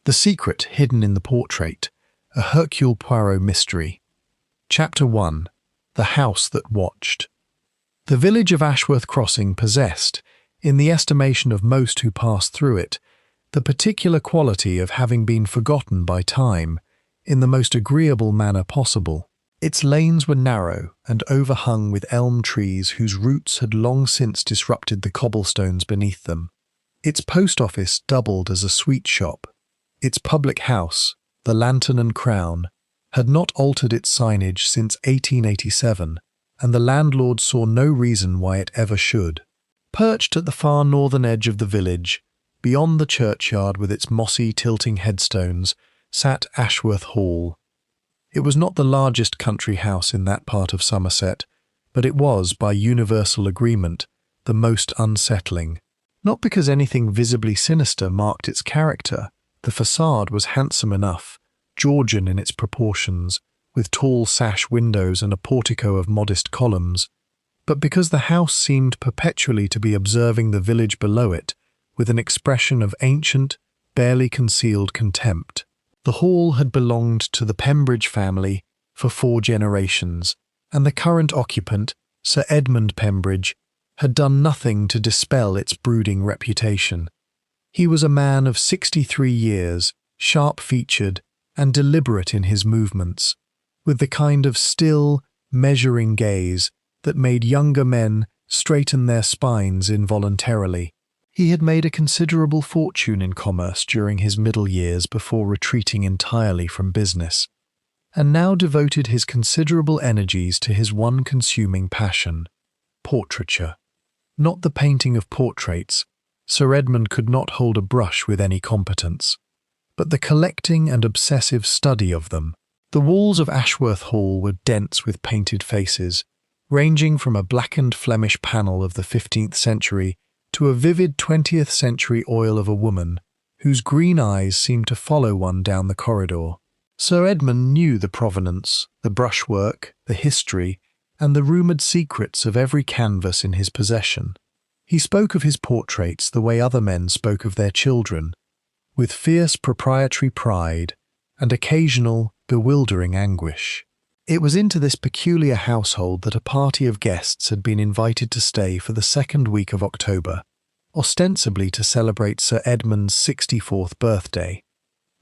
The Secret Hidden in the Portrait, a Hercule Poirot mystery. Chapter 1. The House That Watched. The village of Ashworth Crossing possessed, in the estimation of most who passed through it, the particular quality of having been forgotten by time, in the most agreeable manner possible. Its lanes were narrow and overhung with elm trees whose roots had long since disrupted the cobblestones beneath them. Its post office doubled as a sweet shop. Its public house, the Lantern and Crown, had not altered its signage since 1887, and the landlord saw no reason why it ever should. Perched at the far northern edge of the village, beyond the churchyard with its mossy, tilting headstones, sat Ashworth Hall. It was not the largest country house in that part of Somerset, but it was, by universal agreement, the most unsettling. Not because anything visibly sinister marked its character. The facade was handsome enough, Georgian in its proportions, with tall sash windows and a portico of modest columns, but because the house seemed perpetually to be observing the village below it with an expression of ancient, barely concealed contempt. The hall had belonged to the Pembridge family for 4 generations, and the current occupant, Sir Edmund Pembridge, had done nothing to dispel its brooding reputation. He was a man of 63 years, sharp-featured and deliberate in his movements, with the kind of still, measuring gaze that made younger men straighten their spines involuntarily. He had made a considerable fortune in commerce during his middle years before retreating entirely from business, and now devoted his considerable energies to his one consuming passion, portraiture. Not the painting of portraits. Sir Edmund could not hold a brush with any competence, but the collecting and obsessive study of them. The walls of Ashworth Hall were dense with painted faces, ranging from a blackened Flemish panel of the 15th century to a vivid 20th century oil of a woman, whose green eyes seemed to follow one down the corridor. Sir Edmund knew the provenance, the brushwork, the history, and the rumoured secrets of every canvas in his possession. He spoke of his portraits the way other men spoke of their children, with fierce proprietary pride and occasional, bewildering anguish. It was into this peculiar household that a party of guests had been invited to stay for the 2nd week of October, ostensibly to celebrate Sir Edmund's 64th birthday,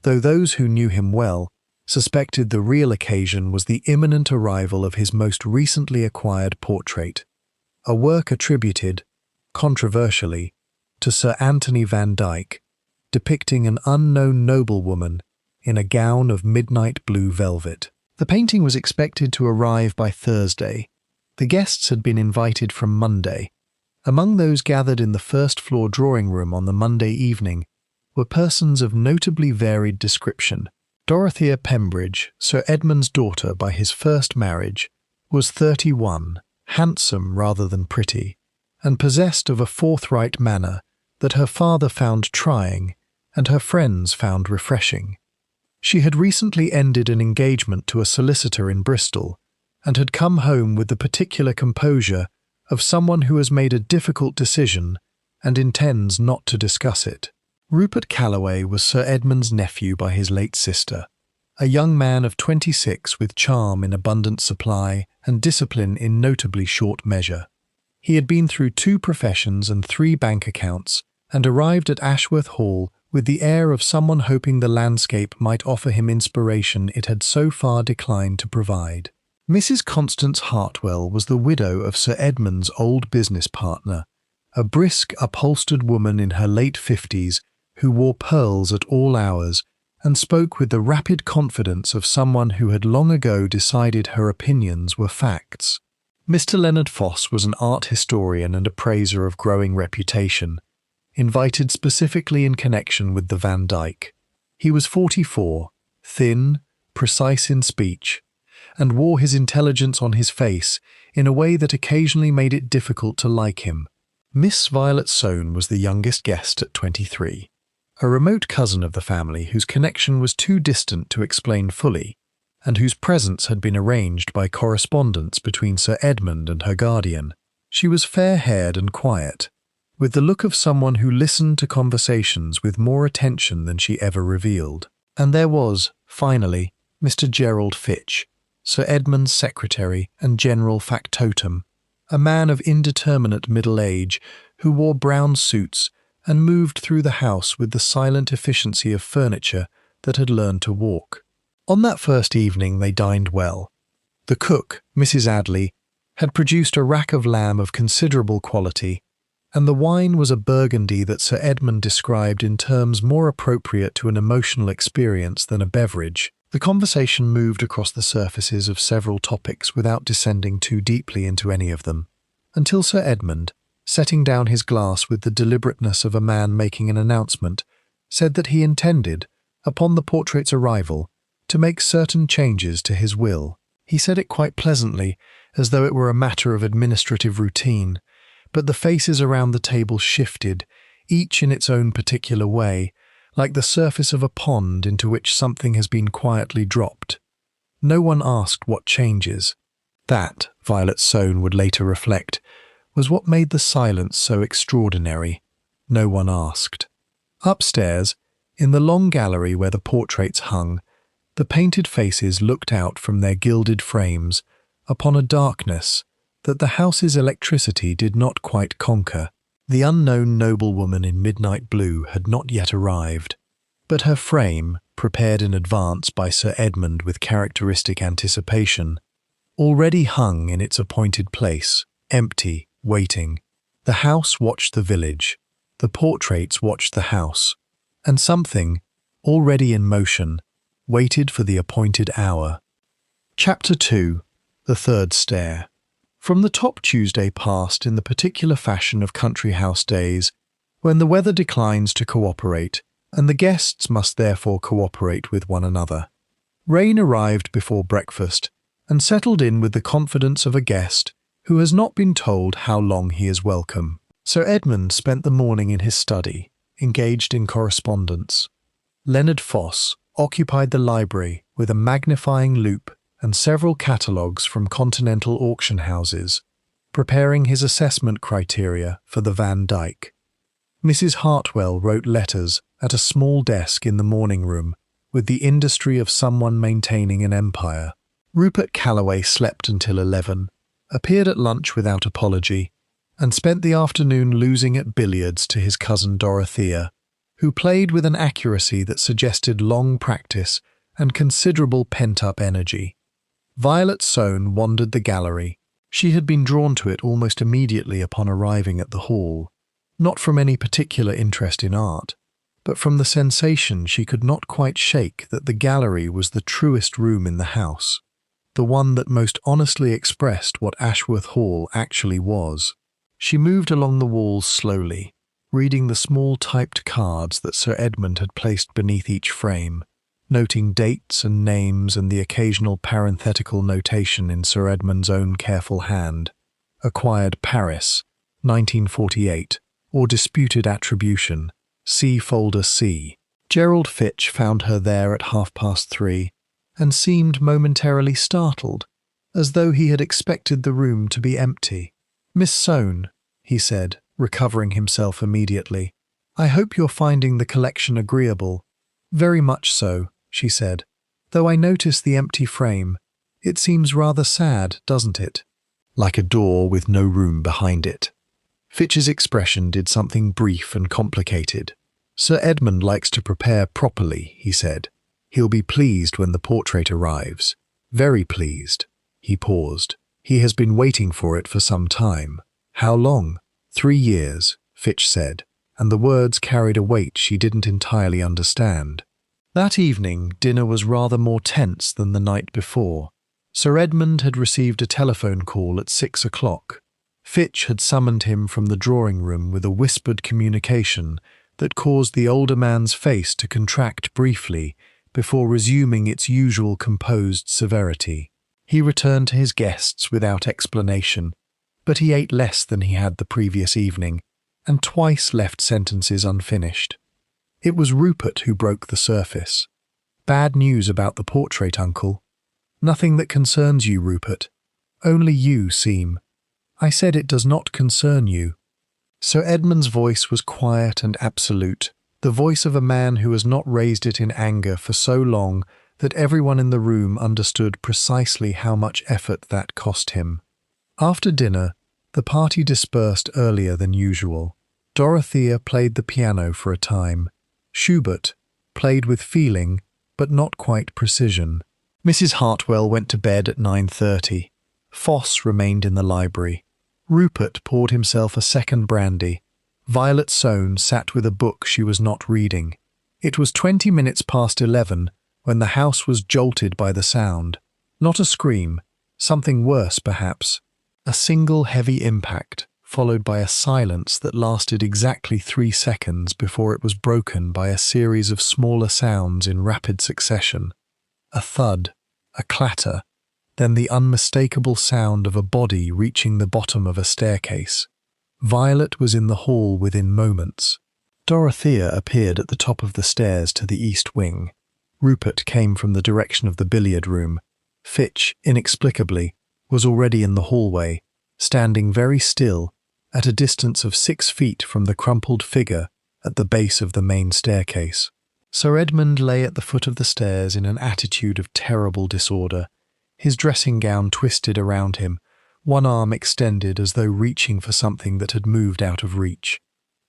though those who knew him well suspected the real occasion was the imminent arrival of his most recently acquired portrait, a work attributed, controversially, to Sir Anthony Van Dyck, depicting an unknown noblewoman in a gown of midnight blue velvet. The painting was expected to arrive by Thursday. The guests had been invited from Monday. Among those gathered in the first-floor drawing-room on the Monday evening were persons of notably varied description. Dorothea Pembridge, Sir Edmund's daughter by his first marriage, was 31, handsome rather than pretty, and possessed of a forthright manner that her father found trying and her friends found refreshing. She had recently ended an engagement to a solicitor in Bristol, and had come home with the particular composure of someone who has made a difficult decision and intends not to discuss it. Rupert Calloway was Sir Edmund's nephew by his late sister, a young man of 26 with charm in abundant supply and discipline in notably short measure. He had been through 2 professions and 3 bank accounts, and arrived at Ashworth Hall with the air of someone hoping the landscape might offer him inspiration it had so far declined to provide. Mrs. Constance Hartwell was the widow of Sir Edmund's old business partner, a brisk, upholstered woman in her late 50s who wore pearls at all hours and spoke with the rapid confidence of someone who had long ago decided her opinions were facts. Mr. Leonard Foss was an art historian and appraiser of growing reputation, invited specifically in connection with the Van Dyck. He was 44, thin, precise in speech, and wore his intelligence on his face in a way that occasionally made it difficult to like him. Miss Violet Soane was the youngest guest at 23, a remote cousin of the family whose connection was too distant to explain fully, and whose presence had been arranged by correspondence between Sir Edmund and her guardian. She was fair-haired and quiet, with the look of someone who listened to conversations with more attention than she ever revealed. And there was, finally, Mr. Gerald Fitch, Sir Edmund's secretary and general factotum, a man of indeterminate middle age who wore brown suits and moved through the house with the silent efficiency of furniture that had learned to walk. On that first evening they dined well. The cook, Mrs. Adley, had produced a rack of lamb of considerable quality, and the wine was a Burgundy that Sir Edmund described in terms more appropriate to an emotional experience than a beverage. The conversation moved across the surfaces of several topics without descending too deeply into any of them, until Sir Edmund, setting down his glass with the deliberateness of a man making an announcement, said that he intended, upon the portrait's arrival, to make certain changes to his will. He said it quite pleasantly, as though it were a matter of administrative routine, but the faces around the table shifted, each in its own particular way, like the surface of a pond into which something has been quietly dropped. No one asked what changes. That, Violet Soane would later reflect, was what made the silence so extraordinary. No one asked. Upstairs, in the long gallery where the portraits hung, the painted faces looked out from their gilded frames upon a darkness that the house's electricity did not quite conquer. The unknown noblewoman in midnight blue had not yet arrived, but her frame, prepared in advance by Sir Edmund with characteristic anticipation, already hung in its appointed place, empty, waiting. The house watched the village, the portraits watched the house, and something, already in motion, waited for the appointed hour. Chapter 2. The Third Stair. From the top Tuesday passed in the particular fashion of country house days, when the weather declines to cooperate, and the guests must therefore cooperate with one another. Rain arrived before breakfast, and settled in with the confidence of a guest who has not been told how long he is welcome. Sir Edmund spent the morning in his study, engaged in correspondence. Leonard Foss occupied the library with a magnifying loupe and several catalogues from continental auction houses, preparing his assessment criteria for the Van Dyck. Mrs. Hartwell wrote letters at a small desk in the morning room with the industry of someone maintaining an empire. Rupert Calloway slept until 11, appeared at lunch without apology, and spent the afternoon losing at billiards to his cousin Dorothea, who played with an accuracy that suggested long practice and considerable pent-up energy. Violet Soane wandered the gallery. She had been drawn to it almost immediately upon arriving at the hall, not from any particular interest in art, but from the sensation she could not quite shake that the gallery was the truest room in the house, the one that most honestly expressed what Ashworth Hall actually was. She moved along the walls slowly, reading the small typed cards that Sir Edmund had placed beneath each frame, noting dates and names and the occasional parenthetical notation in Sir Edmund's own careful hand. Acquired Paris, 1948, or disputed attribution, see folder C. Gerald Fitch found her there at 3:30, and seemed momentarily startled, as though he had expected the room to be empty. "Miss Soane," he said, recovering himself immediately, "I hope you're finding the collection agreeable." "Very much so," she said, "though I notice the empty frame. It seems rather sad, doesn't it? Like a door with no room behind it." Fitch's expression did something brief and complicated. "Sir Edmund likes to prepare properly," he said. "He'll be pleased when the portrait arrives. Very pleased." He paused. "He has been waiting for it for some time." "How long?" 3 years, Fitch said, and the words carried a weight she didn't entirely understand. That evening, dinner was rather more tense than the night before. Sir Edmund had received a telephone call at 6 o'clock. Fitch had summoned him from the drawing-room with a whispered communication that caused the older man's face to contract briefly before resuming its usual composed severity. He returned to his guests without explanation, but he ate less than he had the previous evening, and twice left sentences unfinished. It was Rupert who broke the surface. "Bad news about the portrait, uncle." "Nothing that concerns you, Rupert. Only you seem." "I said it does not concern you." Sir Edmund's voice was quiet and absolute, the voice of a man who has not raised it in anger for so long that everyone in the room understood precisely how much effort that cost him. After dinner, the party dispersed earlier than usual. Dorothea played the piano for a time. Schubert played with feeling, but not quite precision. Mrs. Hartwell went to bed at 9:30. Foss remained in the library. Rupert poured himself a second brandy. Violet Soane sat with a book she was not reading. It was 20 minutes past 11 when the house was jolted by the sound. Not a scream, something worse perhaps. A single heavy impact, followed by a silence that lasted exactly 3 seconds before it was broken by a series of smaller sounds in rapid succession. A thud, a clatter, then the unmistakable sound of a body reaching the bottom of a staircase. Violet was in the hall within moments. Dorothea appeared at the top of the stairs to the east wing. Rupert came from the direction of the billiard room. Fitch, inexplicably, was already in the hallway, standing very still, at a distance of 6 feet from the crumpled figure at the base of the main staircase. Sir Edmund lay at the foot of the stairs in an attitude of terrible disorder, his dressing gown twisted around him, one arm extended as though reaching for something that had moved out of reach.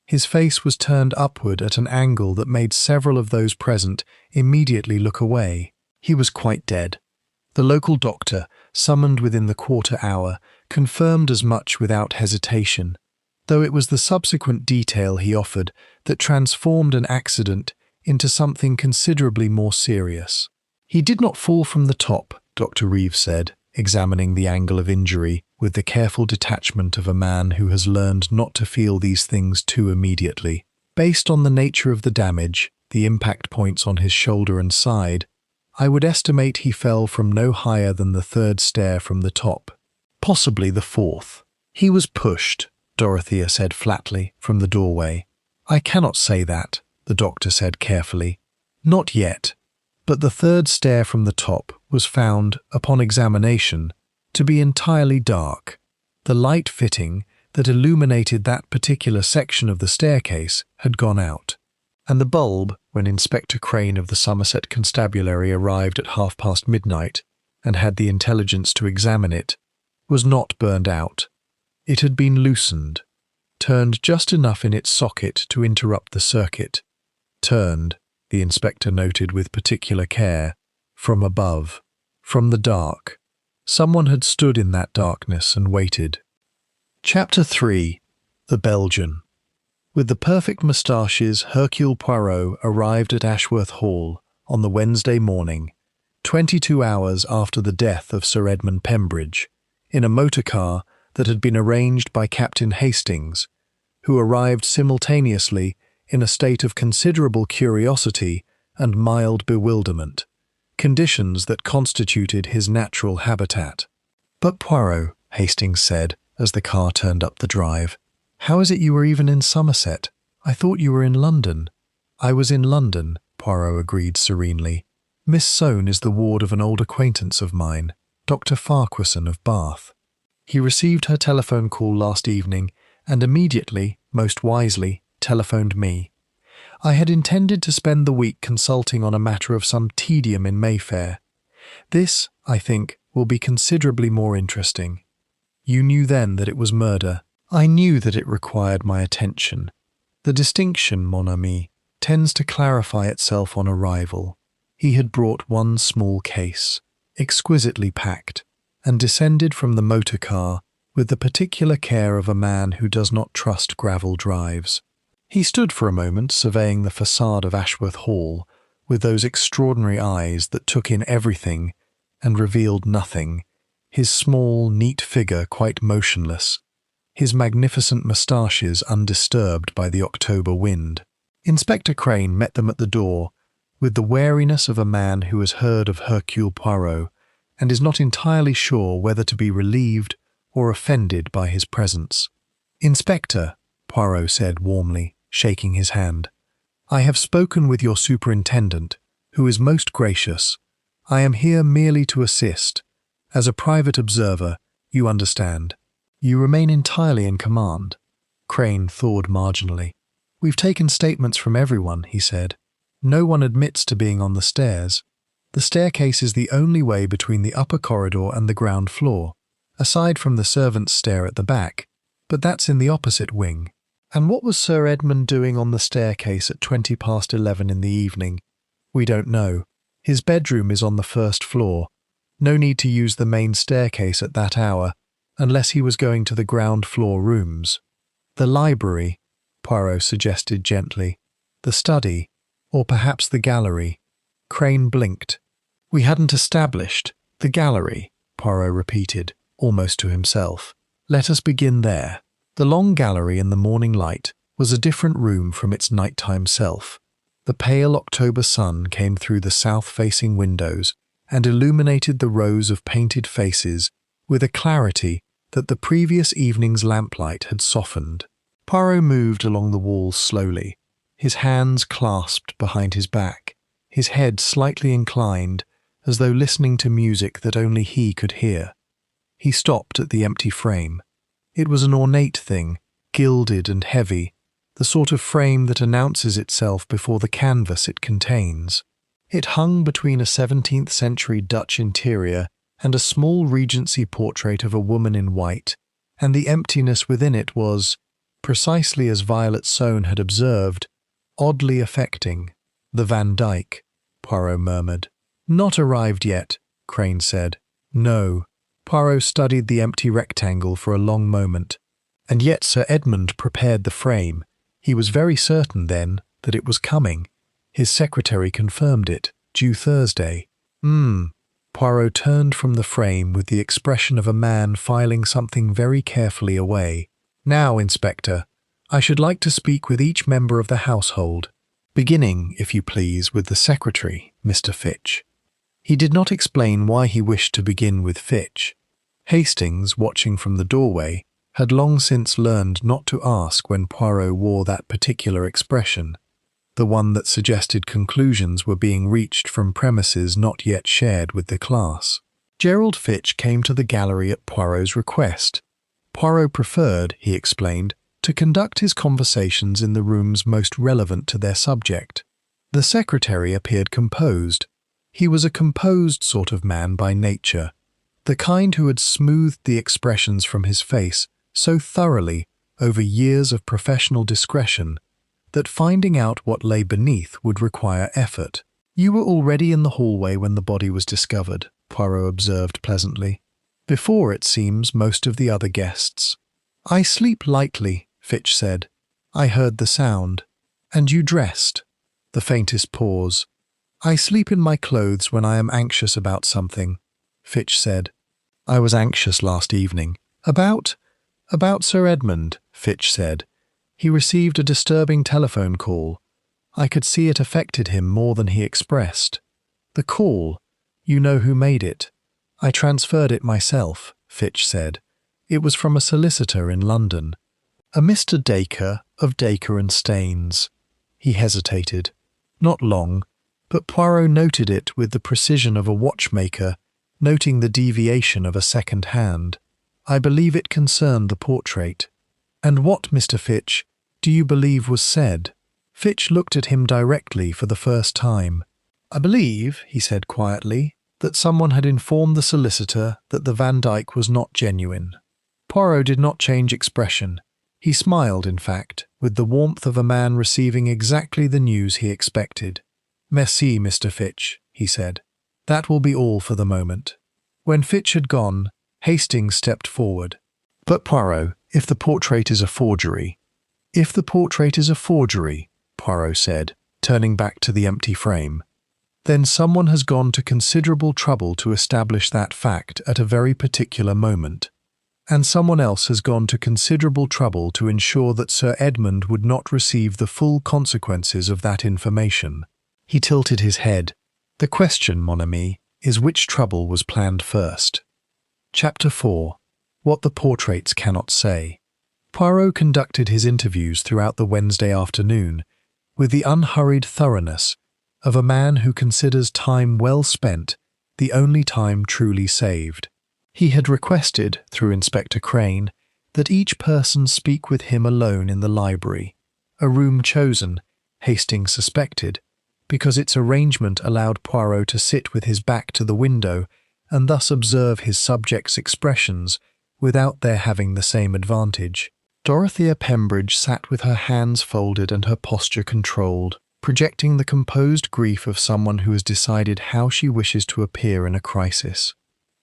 His face was turned upward at an angle that made several of those present immediately look away. He was quite dead. The local doctor, summoned within the quarter hour, confirmed as much without hesitation, though it was the subsequent detail he offered that transformed an accident into something considerably more serious. He did not fall from the top, Dr. Reeves said, examining the angle of injury with the careful detachment of a man who has learned not to feel these things too immediately. Based on the nature of the damage, the impact points on his shoulder and side, I would estimate he fell from no higher than the 3rd stair from the top, possibly the 4th. He was pushed, Dorothea said flatly, from the doorway. I cannot say that, the doctor said carefully. Not yet, but the 3rd stair from the top was found, upon examination, to be entirely dark. The light fitting that illuminated that particular section of the staircase had gone out, and the bulb, when Inspector Crane of the Somerset Constabulary arrived at midnight and had the intelligence to examine it, was not burned out. It had been loosened, turned just enough in its socket to interrupt the circuit. Turned, the inspector noted with particular care, from above, from the dark. Someone had stood in that darkness and waited. Chapter 3. The Belgian. With the perfect moustaches, Hercule Poirot arrived at Ashworth Hall on the Wednesday morning, 22 hours after the death of Sir Edmund Pembridge, in a motor car that had been arranged by Captain Hastings, who arrived simultaneously in a state of considerable curiosity and mild bewilderment, conditions that constituted his natural habitat. "But Poirot," Hastings said as the car turned up the drive, "how is it you were even in Somerset? I thought you were in London." "I was in London," Poirot agreed serenely. "Miss Soane is the ward of an old acquaintance of mine, Dr. Farquharson of Bath. He received her telephone call last evening and immediately, most wisely, telephoned me. I had intended to spend the week consulting on a matter of some tedium in Mayfair. This, I think, will be considerably more interesting. You knew then that it was murder. I knew that it required my attention. The distinction, mon ami, tends to clarify itself on arrival. He had brought one small case, exquisitely packed, and descended from the motor car with the particular care of a man who does not trust gravel drives. He stood for a moment surveying the facade of Ashworth Hall with those extraordinary eyes that took in everything and revealed nothing, his small, neat figure quite motionless, his magnificent moustaches undisturbed by the October wind. Inspector Crane met them at the door with the wariness of a man who has heard of Hercule Poirot and is not entirely sure whether to be relieved or offended by his presence. "Inspector," Poirot said warmly, shaking his hand, "I have spoken with your superintendent, who is most gracious. I am here merely to assist. As a private observer, you understand. You remain entirely in command." Crane thawed marginally. "We've taken statements from everyone," he said. "No one admits to being on the stairs. The staircase is the only way between the upper corridor and the ground floor, aside from the servants' stair at the back, but that's in the opposite wing. And what was Sir Edmund doing on the staircase at 11:20 in the evening? We don't know. His bedroom is on the first floor. No need to use the main staircase at that hour, unless he was going to the ground floor rooms. The library, Poirot suggested gently. The study, or perhaps the gallery." Crane blinked. "We hadn't established the gallery," Poirot repeated, almost to himself. "Let us begin there." The long gallery in the morning light was a different room from its nighttime self. The pale October sun came through the south-facing windows and illuminated the rows of painted faces with a clarity that the previous evening's lamplight had softened. Poirot moved along the walls slowly, his hands clasped behind his back, his head slightly inclined, as though listening to music that only he could hear. He stopped at the empty frame. It was an ornate thing, gilded and heavy, the sort of frame that announces itself before the canvas it contains. It hung between a 17th-century Dutch interior and a small Regency portrait of a woman in white, and the emptiness within it was, precisely as Violet Soane had observed, oddly affecting. "The Van Dyck," Poirot murmured. "Not arrived yet," Crane said. "No." Poirot studied the empty rectangle for a long moment. And yet Sir Edmund prepared the frame. He was very certain, then, that it was coming. His secretary confirmed it, due Thursday. Poirot turned from the frame with the expression of a man filing something very carefully away. "Now, Inspector, I should like to speak with each member of the household, beginning, if you please, with the secretary, Mr. Fitch." He did not explain why he wished to begin with Fitch. Hastings, watching from the doorway, had long since learned not to ask when Poirot wore that particular expression, the one that suggested conclusions were being reached from premises not yet shared with the class. Gerald Fitch came to the gallery at Poirot's request. Poirot preferred, he explained, to conduct his conversations in the rooms most relevant to their subject. The secretary appeared composed. He was a composed sort of man by nature, the kind who had smoothed the expressions from his face so thoroughly over years of professional discretion that finding out what lay beneath would require effort. "You were already in the hallway when the body was discovered," Poirot observed pleasantly. "Before, it seems, most of the other guests." "I sleep lightly," Fitch said. "I heard the sound." "And you dressed?" The faintest pause. "I sleep in my clothes when I am anxious about something," Fitch said. "I was anxious last evening." About Sir Edmund," Fitch said. "He received a disturbing telephone call. I could see it affected him more than he expressed." "The call? You know who made it?" "I transferred it myself," Fitch said. "It was from a solicitor in London. A Mr. Dacre of Dacre and Staines." He hesitated. Not long, but Poirot noted it with the precision of a watchmaker noting the deviation of a second hand. "I believe it concerned the portrait." "And what, Mr. Fitch, do you believe was said?" Fitch looked at him directly for the first time. "I believe," he said quietly, "that someone had informed the solicitor that the Van Dyck was not genuine." Poirot did not change expression. He smiled, in fact, with the warmth of a man receiving exactly the news he expected. "Merci, Mr. Fitch," he said. "That will be all for the moment." When Fitch had gone, Hastings stepped forward. "But Poirot, if the portrait is a forgery—" "If the portrait is a forgery," Poirot said, turning back to the empty frame, "then someone has gone to considerable trouble to establish that fact at a very particular moment. And someone else has gone to considerable trouble to ensure that Sir Edmund would not receive the full consequences of that information." He tilted his head. "The question, mon ami, is which trouble was planned first?" Chapter 4. What the Portraits Cannot Say. Poirot conducted his interviews throughout the Wednesday afternoon with the unhurried thoroughness of a man who considers time well spent the only time truly saved. He had requested, through Inspector Crane, that each person speak with him alone in the library, a room chosen, Hastings suspected, because its arrangement allowed Poirot to sit with his back to the window and thus observe his subject's expressions without their having the same advantage. Dorothea Pembridge sat with her hands folded and her posture controlled, projecting the composed grief of someone who has decided how she wishes to appear in a crisis.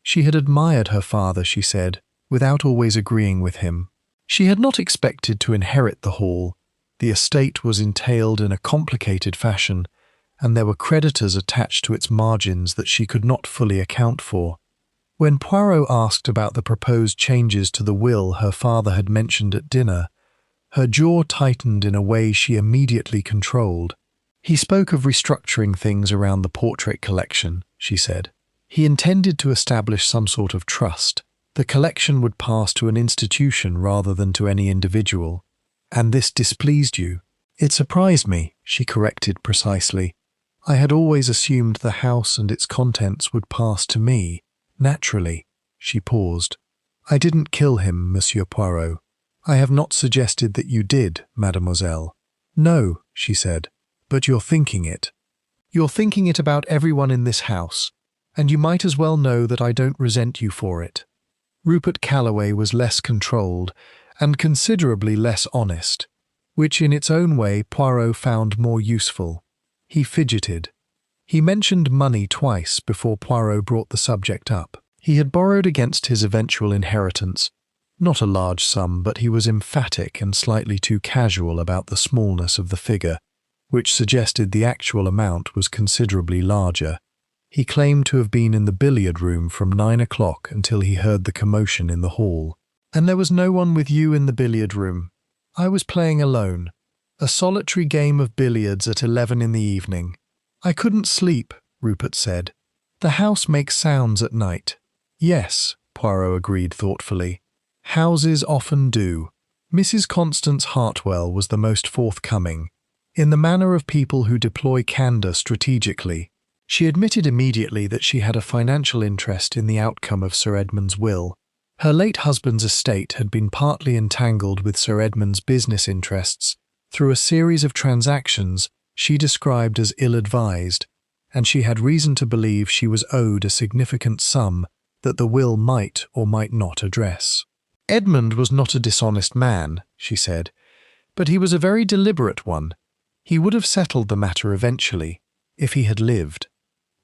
She had admired her father, she said, without always agreeing with him. She had not expected to inherit the Hall. The estate was entailed in a complicated fashion, and there were creditors attached to its margins that she could not fully account for. When Poirot asked about the proposed changes to the will her father had mentioned at dinner, her jaw tightened in a way she immediately controlled. He spoke of restructuring things around the portrait collection, she said. He intended to establish some sort of trust. The collection would pass to an institution rather than to any individual. And this displeased you? It surprised me, she corrected precisely. I had always assumed the house and its contents would pass to me. Naturally. She paused. I didn't kill him, Monsieur Poirot. I have not suggested that you did, mademoiselle. No, she said, but you're thinking it. You're thinking it about everyone in this house, and you might as well know that I don't resent you for it. Rupert Calloway was less controlled and considerably less honest, which in its own way Poirot found more useful. He fidgeted. He mentioned money twice before Poirot brought the subject up. He had borrowed against his eventual inheritance. Not a large sum, but he was emphatic and slightly too casual about the smallness of the figure, which suggested the actual amount was considerably larger. He claimed to have been in the billiard room from 9 o'clock until he heard the commotion in the hall. And there was no one with you in the billiard room. I was playing alone. A solitary game of billiards at 11 in the evening. I couldn't sleep, Rupert said. The house makes sounds at night. Yes, Poirot agreed thoughtfully. Houses often do. Mrs. Constance Hartwell was the most forthcoming. In the manner of people who deploy candour strategically, she admitted immediately that she had a financial interest in the outcome of Sir Edmund's will. Her late husband's estate had been partly entangled with Sir Edmund's business interests through a series of transactions she described as ill-advised, and she had reason to believe she was owed a significant sum that the will might or might not address. Edmund was not a dishonest man, she said, but he was a very deliberate one. He would have settled the matter eventually, if he had lived.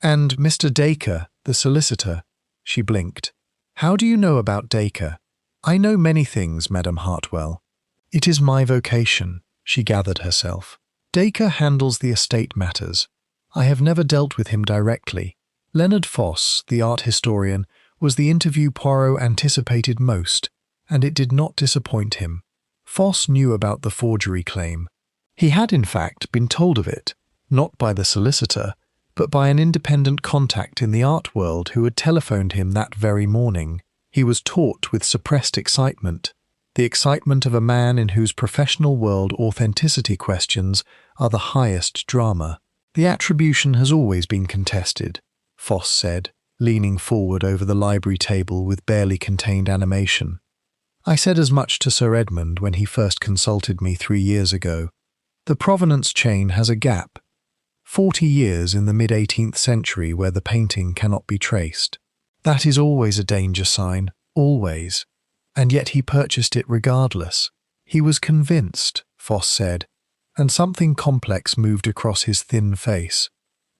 And Mr. Dacre, the solicitor, she blinked. How do you know about Dacre? I know many things, Madame Hartwell. It is my vocation, she gathered herself. Dacre handles the estate matters. I have never dealt with him directly. Leonard Foss, the art historian, was the interview Poirot anticipated most, and it did not disappoint him. Foss knew about the forgery claim. He had, in fact, been told of it, not by the solicitor, but by an independent contact in the art world who had telephoned him that very morning. He was taut with suppressed excitement, the excitement of a man in whose professional world authenticity questions are the highest drama. The attribution has always been contested, Foss said, leaning forward over the library table with barely contained animation. I said as much to Sir Edmund when he first consulted me 3 years ago. The provenance chain has a gap. 40 years in the mid-18th century where the painting cannot be traced. That is always a danger sign, always. And yet he purchased it regardless. He was convinced, Foss said, and something complex moved across his thin face.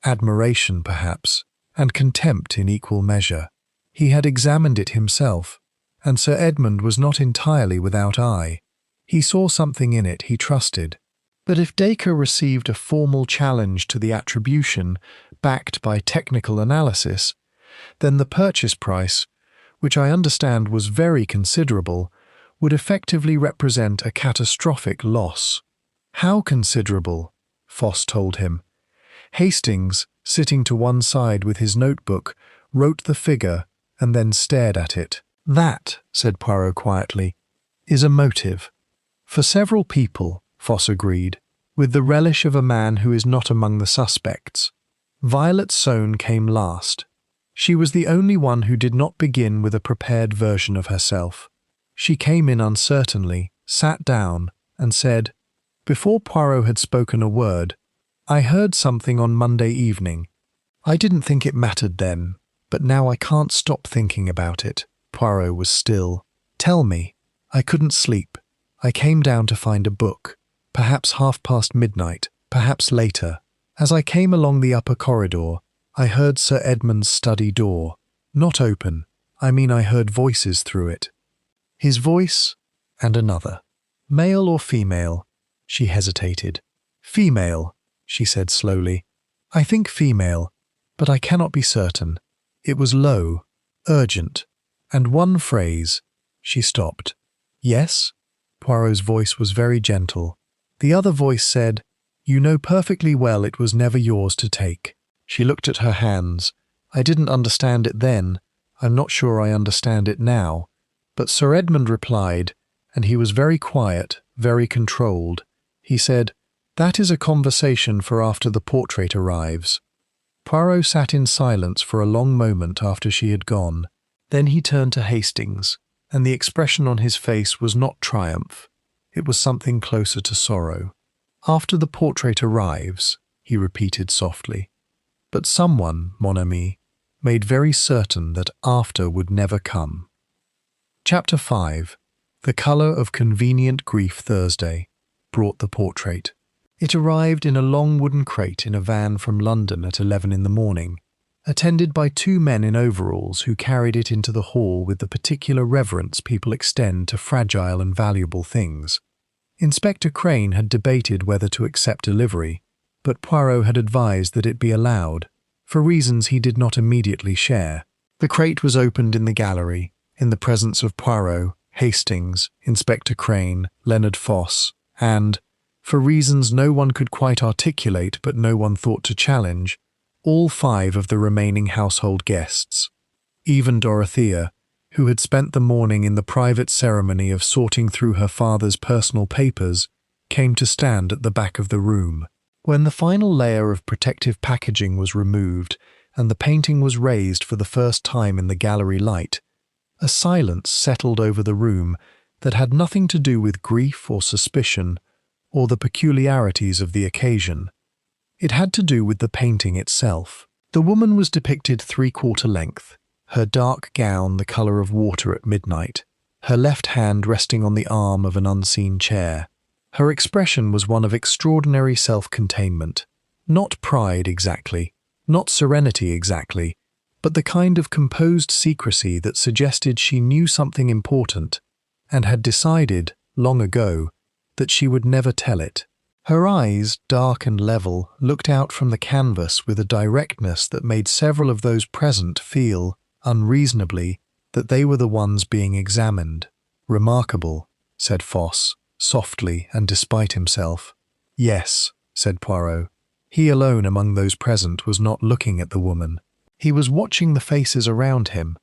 Admiration, perhaps, and contempt in equal measure. He had examined it himself, and Sir Edmund was not entirely without eye. He saw something in it he trusted. But if Dacre received a formal challenge to the attribution backed by technical analysis, then the purchase price, which I understand was very considerable, would effectively represent a catastrophic loss. How considerable? Foss told him. Hastings, sitting to one side with his notebook, wrote the figure and then stared at it. That, said Poirot quietly, is a motive. For several people, Foss agreed, with the relish of a man who is not among the suspects. Violet Soane came last. She was the only one who did not begin with a prepared version of herself. She came in uncertainly, sat down, and said, before Poirot had spoken a word, "I heard something on Monday evening. I didn't think it mattered then, but now I can't stop thinking about it." Poirot was still. "Tell me." "I couldn't sleep. I came down to find a book. Perhaps midnight, perhaps later. As I came along the upper corridor, I heard Sir Edmund's study door. Not open. I mean, I heard voices through it. His voice and another. Male or female?" She hesitated. "Female," she said slowly. "I think female, but I cannot be certain. It was low, urgent, and one phrase." She stopped. "Yes?" Poirot's voice was very gentle. The other voice said, "You know perfectly well it was never yours to take." She looked at her hands. "I didn't understand it then. I'm not sure I understand it now." But Sir Edmund replied, and he was very quiet, very controlled. He said, "That is a conversation for after the portrait arrives." Poirot sat in silence for a long moment after she had gone. Then he turned to Hastings, and the expression on his face was not triumph. It was something closer to sorrow. "After the portrait arrives," he repeated softly. "But someone, mon ami, made very certain that after would never come." Chapter 5. The Colour of Convenient Grief Thursday brought the portrait. It arrived in a long wooden crate in a van from London at 11 in the morning, attended by 2 men in overalls who carried it into the hall with the particular reverence people extend to fragile and valuable things. Inspector Crane had debated whether to accept delivery, but Poirot had advised that it be allowed, for reasons he did not immediately share. The crate was opened in the gallery, in the presence of Poirot, Hastings, Inspector Crane, Leonard Foss, and, for reasons no one could quite articulate but no one thought to challenge, all 5 of the remaining household guests. Even Dorothea, who had spent the morning in the private ceremony of sorting through her father's personal papers, came to stand at the back of the room. When the final layer of protective packaging was removed and the painting was raised for the first time in the gallery light, a silence settled over the room that had nothing to do with grief or suspicion or the peculiarities of the occasion. It had to do with the painting itself. The woman was depicted 3/4 length, her dark gown the colour of water at midnight, her left hand resting on the arm of an unseen chair. Her expression was one of extraordinary self-containment, not pride exactly, not serenity exactly, but the kind of composed secrecy that suggested she knew something important and had decided, long ago, that she would never tell it. Her eyes, dark and level, looked out from the canvas with a directness that made several of those present feel, unreasonably, that they were the ones being examined. "Remarkable," said Foss, softly and despite himself. "Yes," said Poirot. He alone among those present was not looking at the woman. He was watching the faces around him.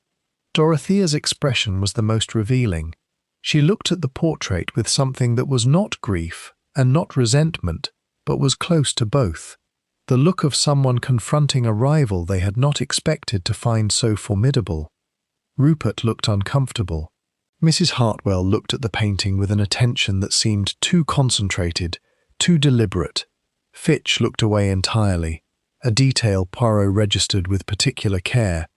Dorothea's expression was the most revealing. She looked at the portrait with something that was not grief and not resentment, but was close to both. The look of someone confronting a rival they had not expected to find so formidable. Rupert looked uncomfortable. Mrs. Hartwell looked at the painting with an attention that seemed too concentrated, too deliberate. Fitch looked away entirely, a detail Poirot registered with particular care,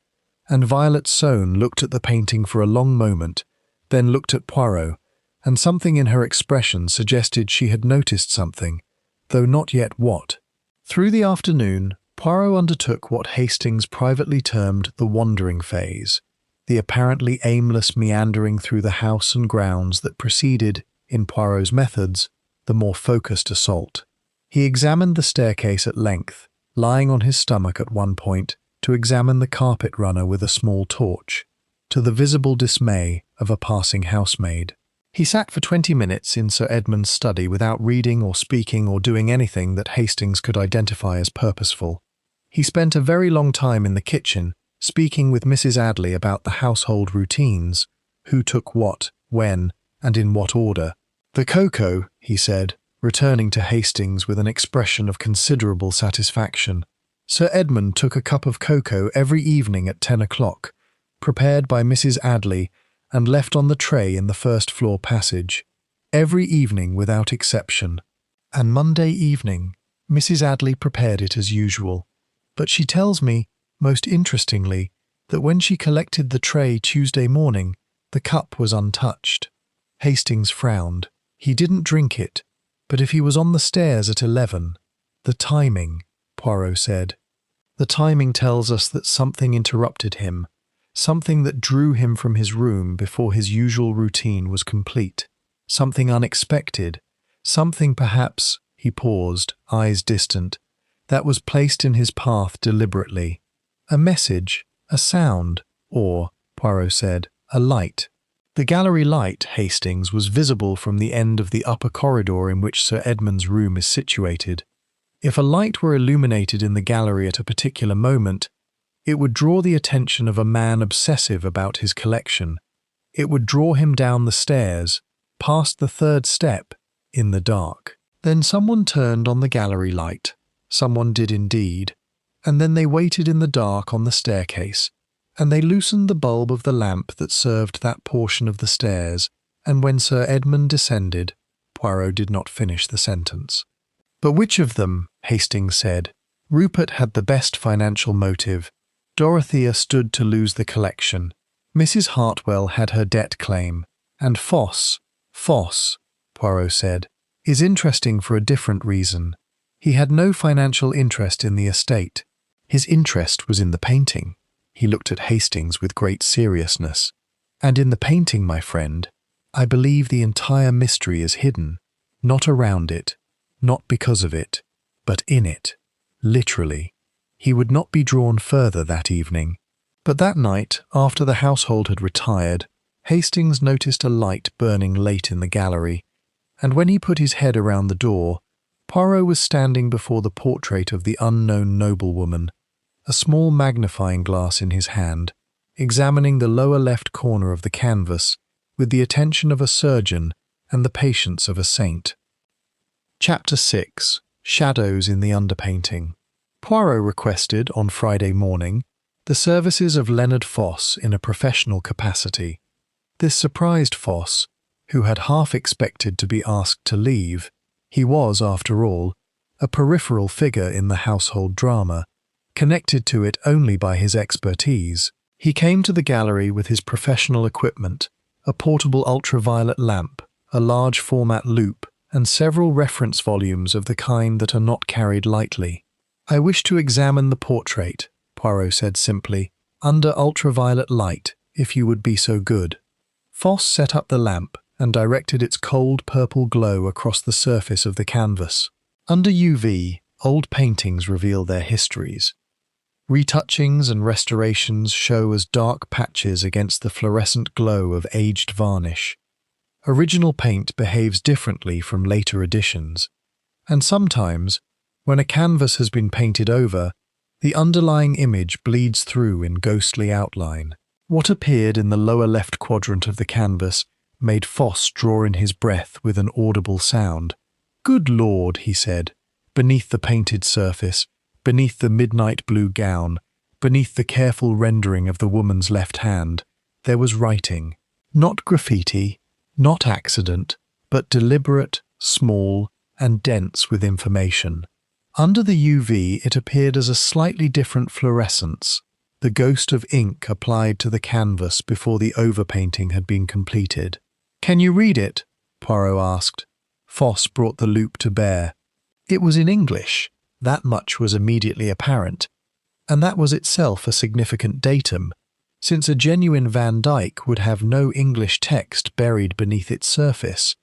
and Violet Soane looked at the painting for a long moment, then looked at Poirot, and something in her expression suggested she had noticed something, though not yet what. Through the afternoon, Poirot undertook what Hastings privately termed the wandering phase, the apparently aimless meandering through the house and grounds that preceded, in Poirot's methods, the more focused assault. He examined the staircase at length, lying on his stomach at one point to examine the carpet runner with a small torch, to the visible dismay of a passing housemaid. He sat for 20 minutes in Sir Edmund's study without reading or speaking or doing anything that Hastings could identify as purposeful. He spent a very long time in the kitchen, speaking with Mrs. Adley about the household routines, who took what, when, and in what order. "The cocoa," he said, returning to Hastings with an expression of considerable satisfaction. Sir Edmund took a cup of cocoa every evening at 10 o'clock, prepared by Mrs. Adley and left on the tray in the first-floor passage, every evening without exception. And Monday evening, Mrs. Adley prepared it as usual, but she tells me, most interestingly, that when she collected the tray Tuesday morning, the cup was untouched. Hastings frowned. He didn't drink it, but if he was on the stairs at 11, the timing, Poirot said. The timing tells us that something interrupted him, something that drew him from his room before his usual routine was complete, something unexpected, something perhaps, he paused, eyes distant, that was placed in his path deliberately. A message, a sound, or, Poirot said, a light. The gallery light, Hastings, was visible from the end of the upper corridor in which Sir Edmund's room is situated. If a light were illuminated in the gallery at a particular moment, it would draw the attention of a man obsessive about his collection. It would draw him down the stairs, past the third step, in the dark. Then someone turned on the gallery light. Someone did indeed. And then they waited in the dark on the staircase, and they loosened the bulb of the lamp that served that portion of the stairs, and when Sir Edmund descended, Poirot did not finish the sentence. But which of them, Hastings said. Rupert had the best financial motive. Dorothea stood to lose the collection. Mrs. Hartwell had her debt claim. And Foss, Poirot said, is interesting for a different reason. He had no financial interest in the estate. His interest was in the painting. He looked at Hastings with great seriousness. And in the painting, my friend, I believe the entire mystery is hidden, not around it, not because of it, but in it, literally. He would not be drawn further that evening. But that night, after the household had retired, Hastings noticed a light burning late in the gallery, and when he put his head around the door, Poirot was standing before the portrait of the unknown noblewoman, a small magnifying glass in his hand, examining the lower left corner of the canvas with the attention of a surgeon and the patience of a saint. Chapter 6. Shadows in the Underpainting. Poirot requested, on Friday morning, the services of Leonard Foss in a professional capacity. This surprised Foss, who had half expected to be asked to leave. He was, after all, a peripheral figure in the household drama, connected to it only by his expertise. He came to the gallery with his professional equipment, a portable ultraviolet lamp, a large format loupe, and several reference volumes of the kind that are not carried lightly. I wish to examine the portrait, Poirot said simply, under ultraviolet light, if you would be so good. Foss set up the lamp and directed its cold purple glow across the surface of the canvas. Under UV, old paintings reveal their histories. Retouchings and restorations show as dark patches against the fluorescent glow of aged varnish. Original paint behaves differently from later editions, and sometimes, when a canvas has been painted over, the underlying image bleeds through in ghostly outline. What appeared in the lower left quadrant of the canvas made Foss draw in his breath with an audible sound. "Good Lord," he said, beneath the painted surface, beneath the midnight blue gown, beneath the careful rendering of the woman's left hand, there was writing. Not graffiti, not accident, but deliberate, small, and dense with information. Under the UV, it appeared as a slightly different fluorescence, the ghost of ink applied to the canvas before the overpainting had been completed. "Can you read it?" Poirot asked. Foss brought the loupe to bear. It was in English, that much was immediately apparent, and that was itself a significant datum, since a genuine Van Dyck would have no English text buried beneath its surface.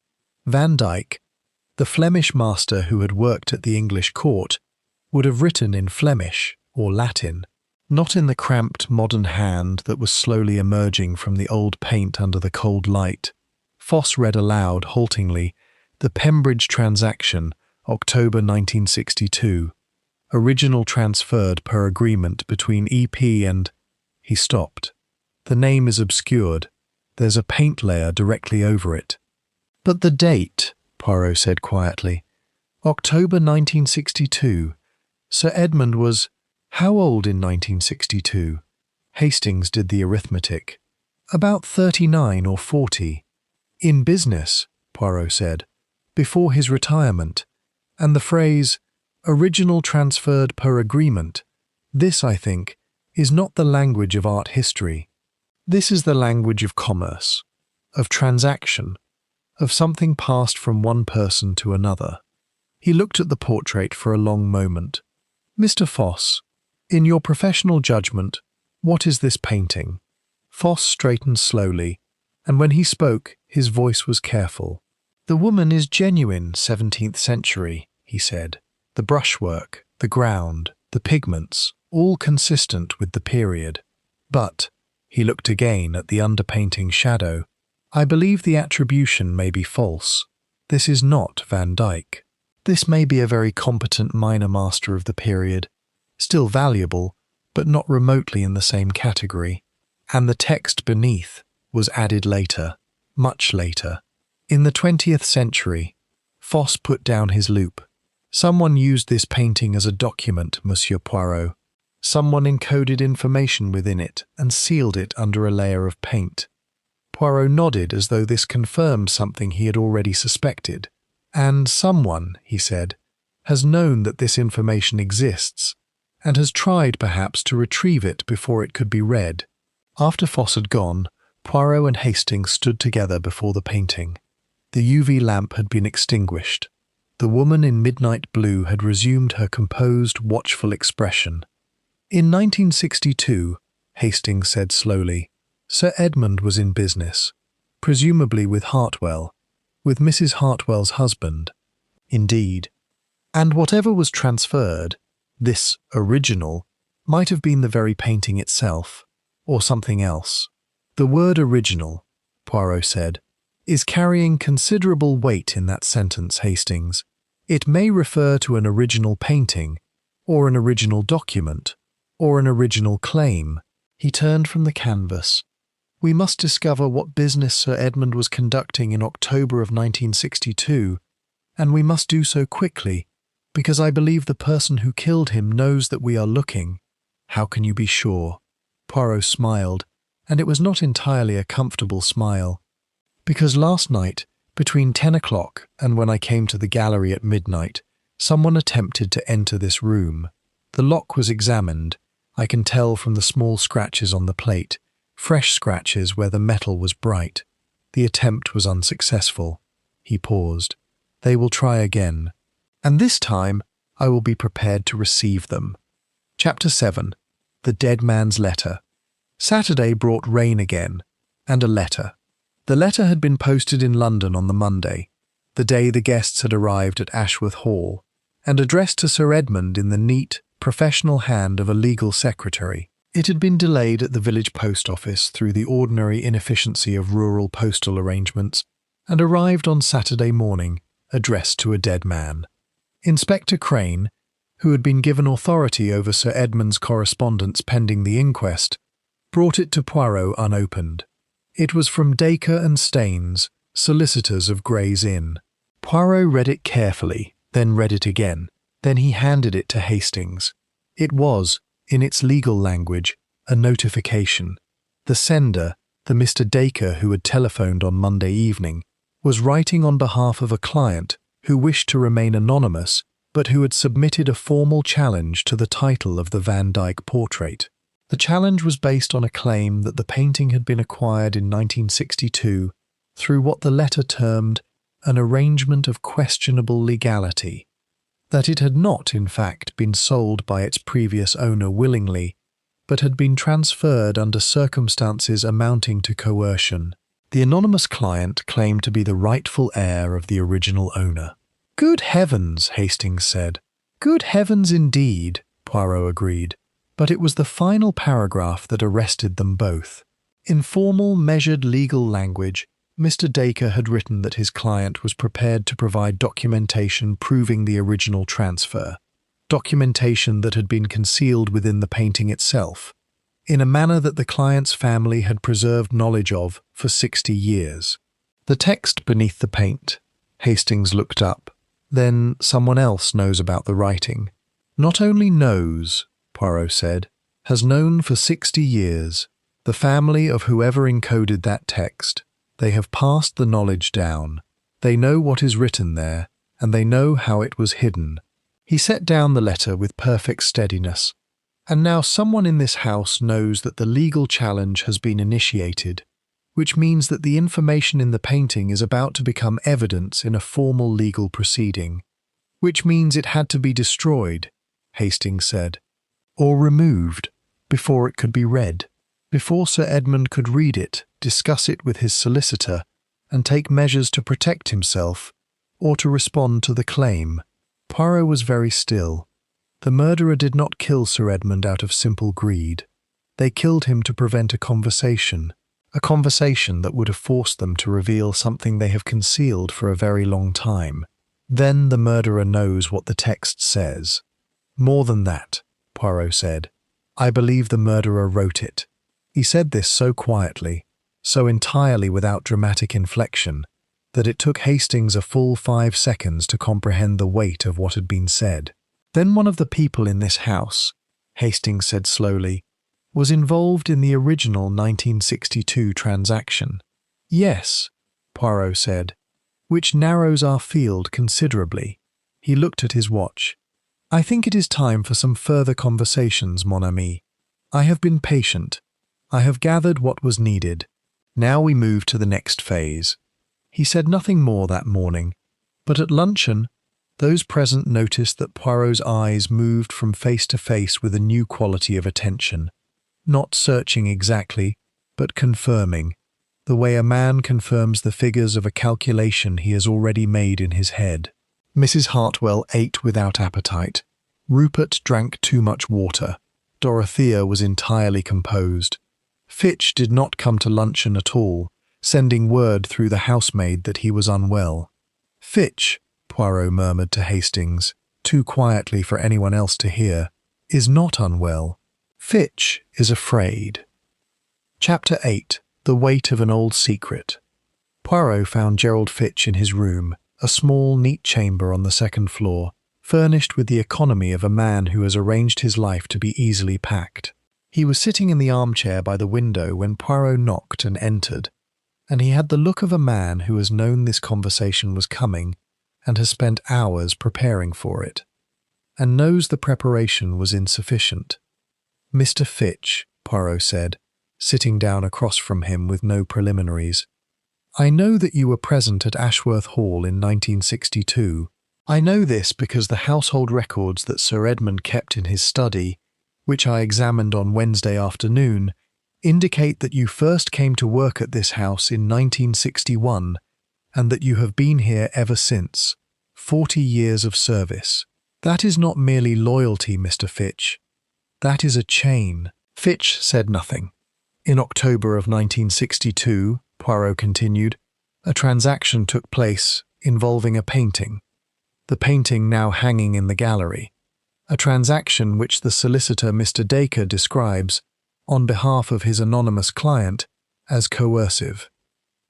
Van Dyck, the Flemish master who had worked at the English court, would have written in Flemish or Latin, not in the cramped modern hand that was slowly emerging from the old paint under the cold light. Foss read aloud, haltingly, the Pembridge transaction, October 1962. Original transferred per agreement between EP and... He stopped. The name is obscured. There's a paint layer directly over it. "But the date," Poirot said quietly. "October 1962. Sir Edmund was... how old in 1962? Hastings did the arithmetic. About 39 or 40. In business, Poirot said, before his retirement, and the phrase, original transferred per agreement, this, I think, is not the language of art history. This is the language of commerce, of transaction, of something passed from one person to another. He looked at the portrait for a long moment. Mr. Foss, in your professional judgment, what is this painting? Foss straightened slowly, and when he spoke, his voice was careful. The woman is genuine 17th century, he said. The brushwork, the ground, the pigments, all consistent with the period. But, he looked again at the underpainting shadow, I believe the attribution may be false. This is not Van Dyck. This may be a very competent minor master of the period, still valuable, but not remotely in the same category. And the text beneath was added later, much later. In the 20th century, Foss put down his loupe. Someone used this painting as a document, Monsieur Poirot. Someone encoded information within it and sealed it under a layer of paint. Poirot nodded as though this confirmed something he had already suspected. And someone, he said, has known that this information exists, and has tried perhaps to retrieve it before it could be read. After Foss had gone, Poirot and Hastings stood together before the painting. The UV lamp had been extinguished. The woman in midnight blue had resumed her composed, watchful expression. In 1962, Hastings said slowly, Sir Edmund was in business, presumably with Hartwell, with Mrs. Hartwell's husband. Indeed. And whatever was transferred, this original, might have been the very painting itself, or something else. The word original, Poirot said, is carrying considerable weight in that sentence, Hastings. It may refer to an original painting, or an original document, or an original claim. He turned from the canvas. We must discover what business Sir Edmund was conducting in October of 1962, and we must do so quickly, because I believe the person who killed him knows that we are looking. How can you be sure? Poirot smiled, and it was not entirely a comfortable smile. Because last night, between 10 o'clock and when I came to the gallery at midnight, someone attempted to enter this room. The lock was examined. I can tell from the small scratches on the plate, fresh scratches where the metal was bright. The attempt was unsuccessful. He paused. They will try again. And this time, I will be prepared to receive them. Chapter 7. The Dead Man's Letter. Saturday brought rain again, and a letter. The letter had been posted in London on the Monday, the day the guests had arrived at Ashworth Hall, and addressed to Sir Edmund in the neat, professional hand of a legal secretary. It had been delayed at the village post office through the ordinary inefficiency of rural postal arrangements, and arrived on Saturday morning, addressed to a dead man. Inspector Crane, who had been given authority over Sir Edmund's correspondence pending the inquest, brought it to Poirot unopened. It was from Dacre and Staines, solicitors of Gray's Inn. Poirot read it carefully, then read it again. Then he handed it to Hastings. It was, in its legal language, a notification. The sender, the Mr. Dacre who had telephoned on Monday evening, was writing on behalf of a client who wished to remain anonymous but who had submitted a formal challenge to the title of the Van Dyck portrait. The challenge was based on a claim that the painting had been acquired in 1962 through what the letter termed an arrangement of questionable legality, that it had not, in fact, been sold by its previous owner willingly, but had been transferred under circumstances amounting to coercion. The anonymous client claimed to be the rightful heir of the original owner. "Good heavens," Hastings said. "Good heavens indeed," Poirot agreed. But it was the final paragraph that arrested them both. In formal, measured legal language, Mr. Dacre had written that his client was prepared to provide documentation proving the original transfer, documentation that had been concealed within the painting itself, in a manner that the client's family had preserved knowledge of for 60 years. The text beneath the paint. Hastings looked up. Then someone else knows about the writing. Not only knows, Poirot said, has known for 60 years. The family of whoever encoded that text. They have passed the knowledge down. They know what is written there, and they know how it was hidden. He set down the letter with perfect steadiness. And now someone in this house knows that the legal challenge has been initiated, which means that the information in the painting is about to become evidence in a formal legal proceeding, which means it had to be destroyed, Hastings said, or removed before it could be read, before Sir Edmund could read it, discuss it with his solicitor, and take measures to protect himself or to respond to the claim. Poirot was very still. The murderer did not kill Sir Edmund out of simple greed. They killed him to prevent a conversation that would have forced them to reveal something they have concealed for a very long time. Then the murderer knows what the text says. More than that, Poirot said. I believe the murderer wrote it. He said this so quietly, so entirely without dramatic inflection, that it took Hastings a full 5 seconds to comprehend the weight of what had been said. Then one of the people in this house, Hastings said slowly, was involved in the original 1962 transaction. Yes, Poirot said, which narrows our field considerably. He looked at his watch. I think it is time for some further conversations, mon ami. I have been patient. I have gathered what was needed. Now we move to the next phase. He said nothing more that morning, but at luncheon, those present noticed that Poirot's eyes moved from face to face with a new quality of attention, not searching exactly, but confirming, the way a man confirms the figures of a calculation he has already made in his head. Mrs. Hartwell ate without appetite. Rupert drank too much water. Dorothea was entirely composed. Fitch did not come to luncheon at all, sending word through the housemaid that he was unwell. Fitch, Poirot murmured to Hastings, too quietly for anyone else to hear, is not unwell. Fitch is afraid. Chapter 8. The Weight of an Old Secret. Poirot found Gerald Fitch in his room, a small, neat chamber on the second floor, furnished with the economy of a man who has arranged his life to be easily packed. He was sitting in the armchair by the window when Poirot knocked and entered, and he had the look of a man who has known this conversation was coming and has spent hours preparing for it, and knows the preparation was insufficient. Mr. Fitch, Poirot said, sitting down across from him with no preliminaries, I know that you were present at Ashworth Hall in 1962. I know this because the household records that Sir Edmund kept in his study, which I examined on Wednesday afternoon, indicate that you first came to work at this house in 1961 and that you have been here ever since. 40 years of service. That is not merely loyalty, Mr. Fitch. That is a chain. Fitch said nothing. In October of 1962, Poirot continued, a transaction took place involving a painting. The painting now hanging in the gallery. A transaction which the solicitor Mr. Dacre describes, on behalf of his anonymous client, as coercive.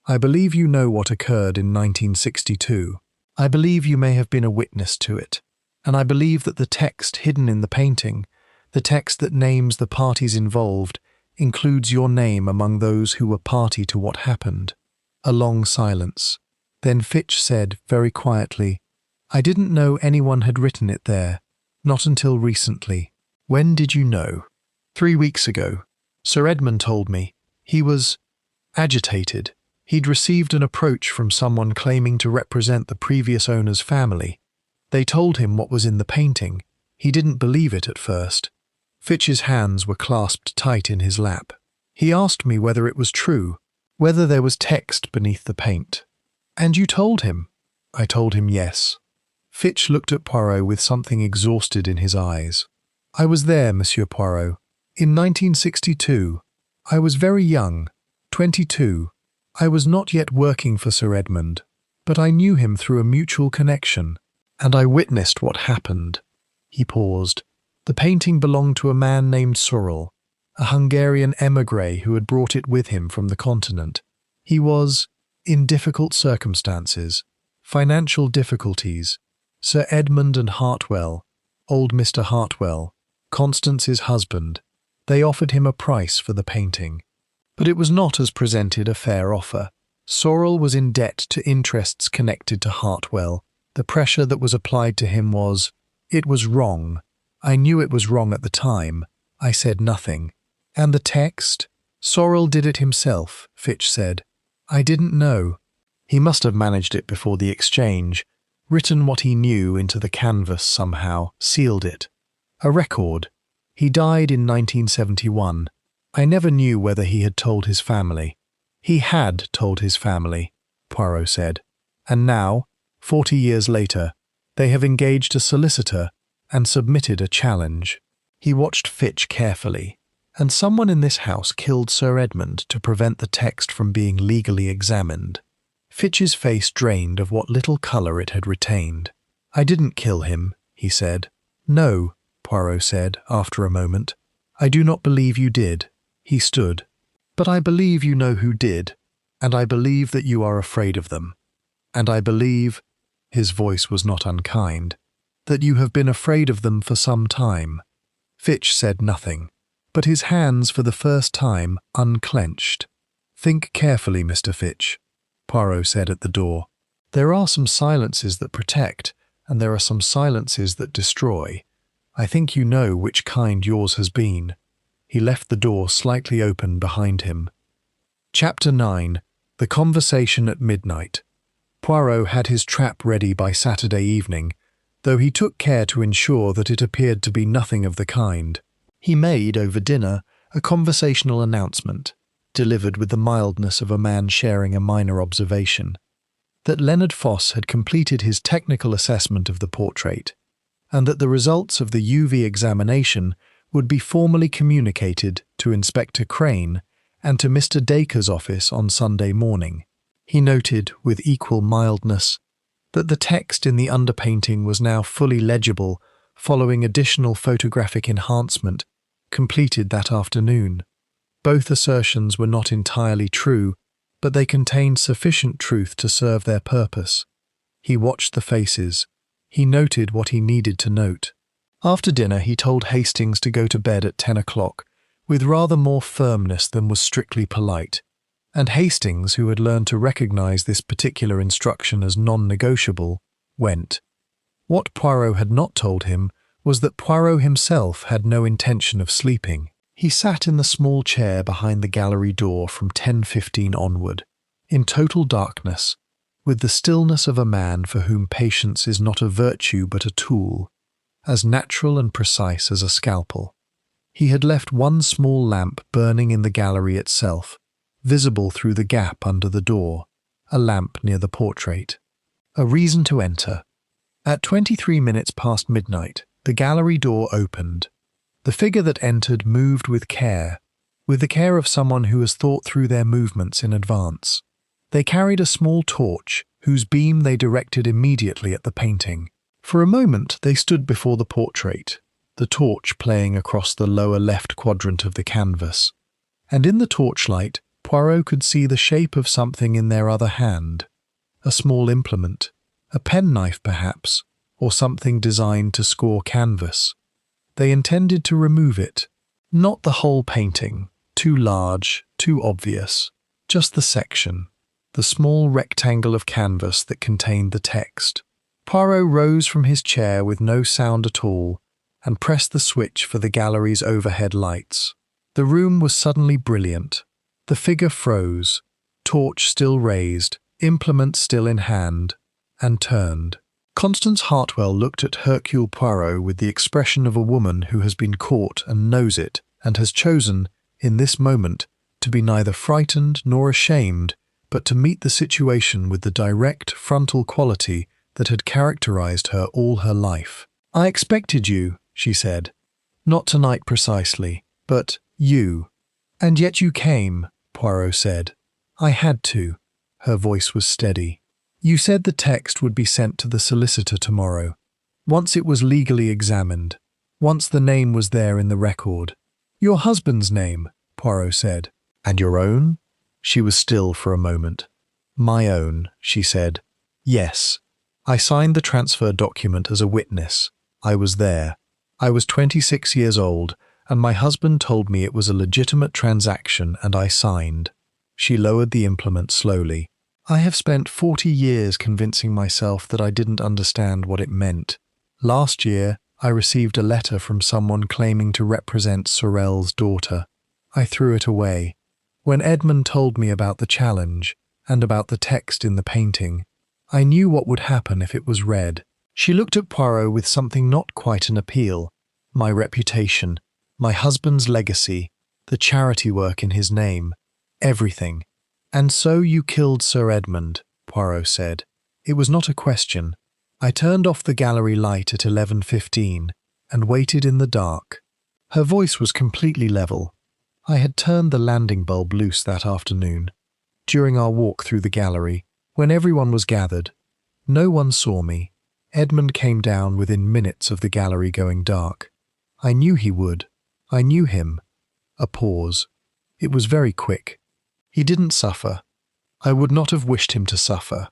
I believe you know what occurred in 1962. I believe you may have been a witness to it, and I believe that the text hidden in the painting, the text that names the parties involved, includes your name among those who were party to what happened. A long silence. Then Fitch said, very quietly, I didn't know anyone had written it there, not until recently. When did you know? 3 weeks ago. Sir Edmund told me. He was agitated. He'd received an approach from someone claiming to represent the previous owner's family. They told him what was in the painting. He didn't believe it at first. Fitch's hands were clasped tight in his lap. He asked me whether it was true, whether there was text beneath the paint. And you told him? I told him yes. Fitch looked at Poirot with something exhausted in his eyes. I was there, Monsieur Poirot. In 1962. I was very young, 22. I was not yet working for Sir Edmund, but I knew him through a mutual connection, and I witnessed what happened. He paused. The painting belonged to a man named Sorel, a Hungarian émigré who had brought it with him from the continent. He was in difficult circumstances, financial difficulties. Sir Edmund and Hartwell, old Mr. Hartwell, Constance's husband, they offered him a price for the painting. But it was not as presented a fair offer. Sorrel was in debt to interests connected to Hartwell. The pressure that was applied to him was, it was wrong. I knew it was wrong at the time. I said nothing. And the text? Sorrel did it himself, Fitch said. I didn't know. He must have managed it before the exchange, written what he knew into the canvas somehow, sealed it. A record. He died in 1971. I never knew whether he had told his family. He had told his family, Poirot said. And now, 40 years later, they have engaged a solicitor and submitted a challenge. He watched Fitch carefully. And someone in this house killed Sir Edmund to prevent the text from being legally examined. Fitch's face drained of what little colour it had retained. I didn't kill him, he said. No, Poirot said, after a moment. I do not believe you did. He stood. But I believe you know who did, and I believe that you are afraid of them. And I believe, his voice was not unkind, that you have been afraid of them for some time. Fitch said nothing, but his hands for the first time unclenched. Think carefully, Mr. Fitch, Poirot said at the door. There are some silences that protect, and there are some silences that destroy. I think you know which kind yours has been. He left the door slightly open behind him. Chapter 9. The Conversation at Midnight. Poirot had his trap ready by Saturday evening, though he took care to ensure that it appeared to be nothing of the kind. He made, over dinner, a conversational announcement, delivered with the mildness of a man sharing a minor observation, that Leonard Foss had completed his technical assessment of the portrait, and that the results of the UV examination would be formally communicated to Inspector Crane and to Mr. Dacre's office on Sunday morning. He noted, with equal mildness, that the text in the underpainting was now fully legible following additional photographic enhancement completed that afternoon. Both assertions were not entirely true, but they contained sufficient truth to serve their purpose. He watched the faces. He noted what he needed to note. After dinner, he told Hastings to go to bed at 10 o'clock, with rather more firmness than was strictly polite, and Hastings, who had learned to recognize this particular instruction as non-negotiable, went. What Poirot had not told him was that Poirot himself had no intention of sleeping. He sat in the small chair behind the gallery door from 10:15 onward, in total darkness, with the stillness of a man for whom patience is not a virtue but a tool, as natural and precise as a scalpel. He had left one small lamp burning in the gallery itself, visible through the gap under the door, a lamp near the portrait. A reason to enter. At 23 minutes past midnight, the gallery door opened. The figure that entered moved with the care of someone who has thought through their movements in advance. They carried a small torch, whose beam they directed immediately at the painting. For a moment they stood before the portrait, the torch playing across the lower left quadrant of the canvas. And in the torchlight, Poirot could see the shape of something in their other hand. A small implement, a penknife perhaps, or something designed to score canvas. They intended to remove it. Not the whole painting, too large, too obvious, just the section, the small rectangle of canvas that contained the text. Poirot rose from his chair with no sound at all and pressed the switch for the gallery's overhead lights. The room was suddenly brilliant. The figure froze, torch still raised, implement still in hand, and turned. Constance Hartwell looked at Hercule Poirot with the expression of a woman who has been caught and knows it, and has chosen, in this moment, to be neither frightened nor ashamed, but to meet the situation with the direct frontal quality that had characterized her all her life. "I expected you," she said. "Not tonight precisely, but you." "And yet you came," Poirot said. "I had to." Her voice was steady. "You said the text would be sent to the solicitor tomorrow. Once it was legally examined. Once the name was there in the record." "Your husband's name," Poirot said. "And your own?" She was still for a moment. "My own," she said. "Yes. I signed the transfer document as a witness. I was there. I was 26 years old, and my husband told me it was a legitimate transaction and I signed. She lowered the implement slowly. I have spent 40 years convincing myself that I didn't understand what it meant. Last year, I received a letter from someone claiming to represent Sorel's daughter. I threw it away. When Edmund told me about the challenge and about the text in the painting, I knew what would happen if it was read. She looked at Poirot with something not quite an appeal. My reputation, my husband's legacy, the charity work in his name, everything. "And so you killed Sir Edmund," Poirot said. It was not a question. I turned off the gallery light at 11:15 and waited in the dark. Her voice was completely level. I had turned the landing bulb loose that afternoon. During our walk through the gallery, when everyone was gathered, no one saw me. Edmund came down within minutes of the gallery going dark. I knew he would. I knew him. A pause. It was very quick. He didn't suffer. I would not have wished him to suffer.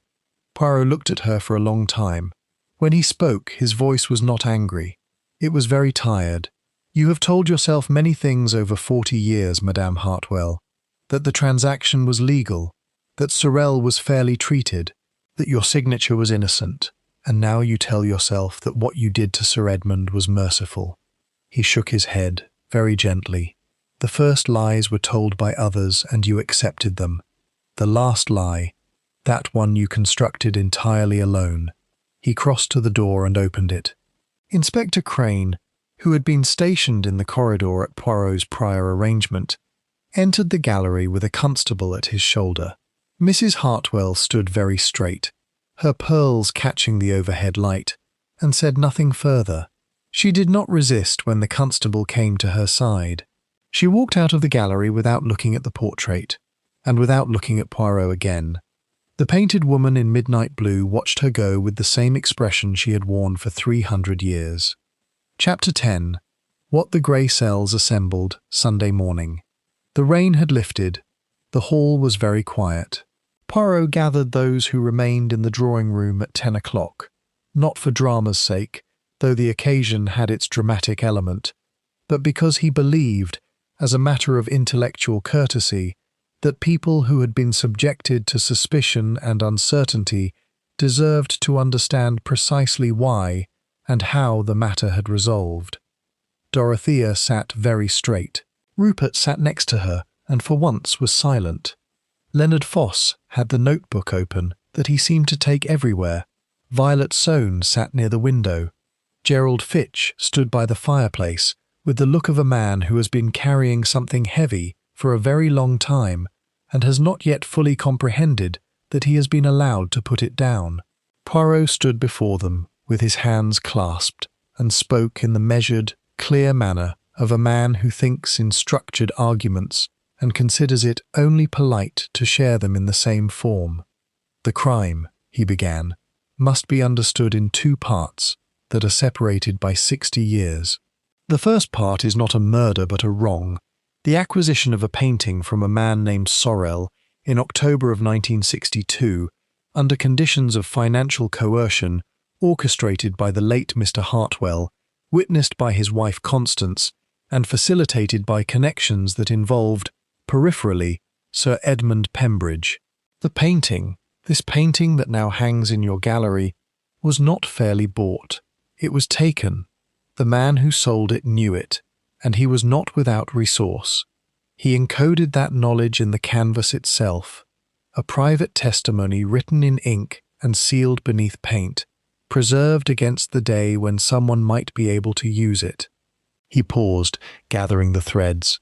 Poirot looked at her for a long time. When he spoke, his voice was not angry. It was very tired. "You have told yourself many things over 40 years, Madame Hartwell. That the transaction was legal, that Sorel was fairly treated, that your signature was innocent, and now you tell yourself that what you did to Sir Edmund was merciful." He shook his head, very gently. "The first lies were told by others and you accepted them. The last lie, that one you constructed entirely alone." He crossed to the door and opened it. Inspector Crane, who had been stationed in the corridor at Poirot's prior arrangement, entered the gallery with a constable at his shoulder. Mrs. Hartwell stood very straight, her pearls catching the overhead light, and said nothing further. She did not resist when the constable came to her side. She walked out of the gallery without looking at the portrait, and without looking at Poirot again. The painted woman in midnight blue watched her go with the same expression she had worn for 300 years. Chapter 10. What the Grey Cells Assembled Sunday Morning. The rain had lifted. The hall was very quiet. Poirot gathered those who remained in the drawing-room at 10 o'clock, not for drama's sake, though the occasion had its dramatic element, but because he believed, as a matter of intellectual courtesy, that people who had been subjected to suspicion and uncertainty deserved to understand precisely why and how the matter had resolved. Dorothea sat very straight. Rupert sat next to her and for once was silent. Leonard Foss had the notebook open that he seemed to take everywhere. Violet Soane sat near the window. Gerald Fitch stood by the fireplace with the look of a man who has been carrying something heavy for a very long time and has not yet fully comprehended that he has been allowed to put it down. Poirot stood before them with his hands clasped and spoke in the measured, clear manner of a man who thinks in structured arguments and considers it only polite to share them in the same form. "The crime," he began, "must be understood in two parts that are separated by 60 years. The first part is not a murder but a wrong. The acquisition of a painting from a man named Sorel in October of 1962, under conditions of financial coercion orchestrated by the late Mr. Hartwell, witnessed by his wife Constance, and facilitated by connections that involved, peripherally, Sir Edmund Pembridge. The painting, this painting that now hangs in your gallery, was not fairly bought. It was taken. The man who sold it knew it, and he was not without resource. He encoded that knowledge in the canvas itself, a private testimony written in ink and sealed beneath paint, preserved against the day when someone might be able to use it. He paused, gathering the threads.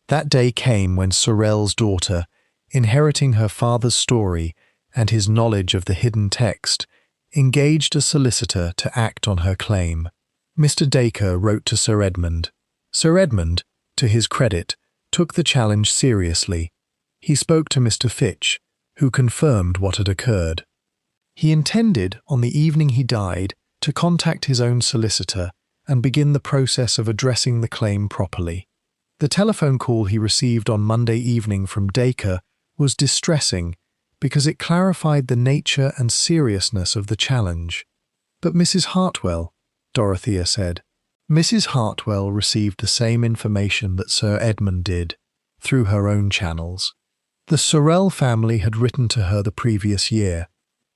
That day came when Sorel's daughter, inheriting her father's story and his knowledge of the hidden text, engaged a solicitor to act on her claim. Mr. Dacre wrote to Sir Edmund. Sir Edmund, to his credit, took the challenge seriously. He spoke to Mr. Fitch, who confirmed what had occurred. He intended, on the evening he died, to contact his own solicitor and begin the process of addressing the claim properly. The telephone call he received on Monday evening from Dacre was distressing because it clarified the nature and seriousness of the challenge. "But Mrs. Hartwell," Dorothea said, Mrs. Hartwell received the same information that Sir Edmund did, through her own channels. The Sorel family had written to her the previous year.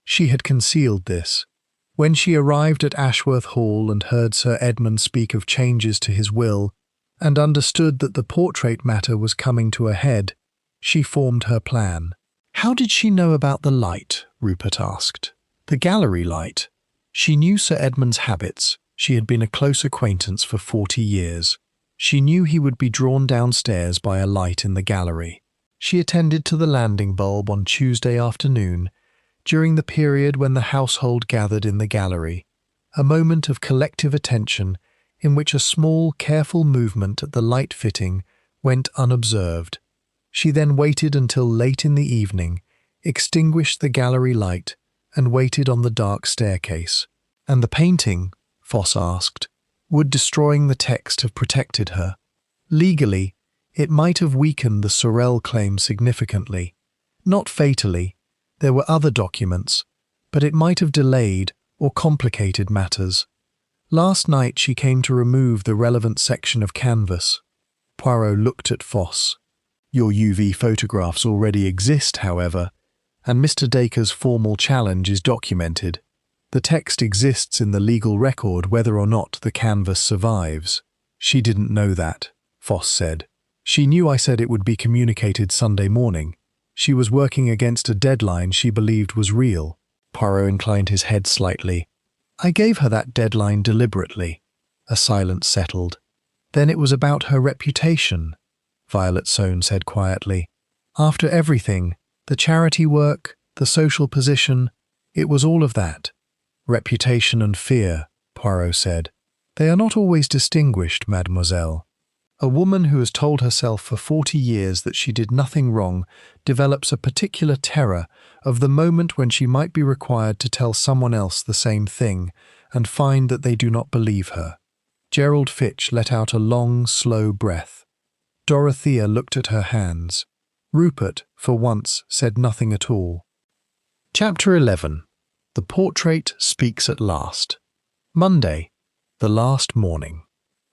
She had concealed this. When she arrived at Ashworth Hall and heard Sir Edmund speak of changes to his will, and understood that the portrait matter was coming to a head, she formed her plan. "How did she know about the light?" Rupert asked. "The gallery light." She knew Sir Edmund's habits. She had been a close acquaintance for 40 years. She knew he would be drawn downstairs by a light in the gallery. She attended to the landing bulb on Tuesday afternoon, during the period when the household gathered in the gallery, a moment of collective attention in which a small, careful movement at the light fitting went unobserved. She then waited until late in the evening, extinguished the gallery light, and waited on the dark staircase. "And the painting?" Foss asked. "Would destroying the text have protected her?" "Legally, it might have weakened the Sorel claim significantly. Not fatally. There were other documents, but it might have delayed or complicated matters. Last night she came to remove the relevant section of canvas." Poirot looked at Foss. "Your UV photographs already exist, however, and Mr. Dacre's formal challenge is documented. The text exists in the legal record whether or not the canvas survives." "She didn't know that," Foss said. "She knew I said it would be communicated Sunday morning. She was working against a deadline she believed was real." Poirot inclined his head slightly. "I gave her that deadline deliberately." A silence settled. "Then it was about her reputation," Violet Soane said quietly. "After everything, the charity work, the social position, it was all of that." "Reputation and fear," Poirot said. "They are not always distinguished, mademoiselle. A woman who has told herself for 40 years that she did nothing wrong develops a particular terror of the moment when she might be required to tell someone else the same thing and find that they do not believe her." Gerald Fitch let out a long, slow breath. Dorothea looked at her hands. Rupert, for once, said nothing at all. Chapter 11. The portrait speaks at last. Monday, the last morning.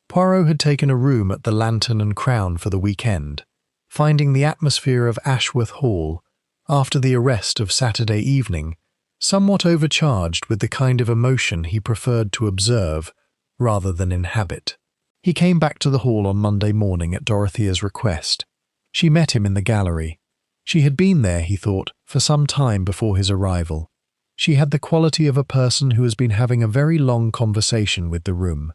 Poirot had taken a room at the Lantern and Crown for the weekend, finding the atmosphere of Ashworth Hall, after the arrest of Saturday evening, somewhat overcharged with the kind of emotion he preferred to observe rather than inhabit. He came back to the hall on Monday morning at Dorothea's request. She met him in the gallery. She had been there, he thought, for some time before his arrival. She had the quality of a person who has been having a very long conversation with the room.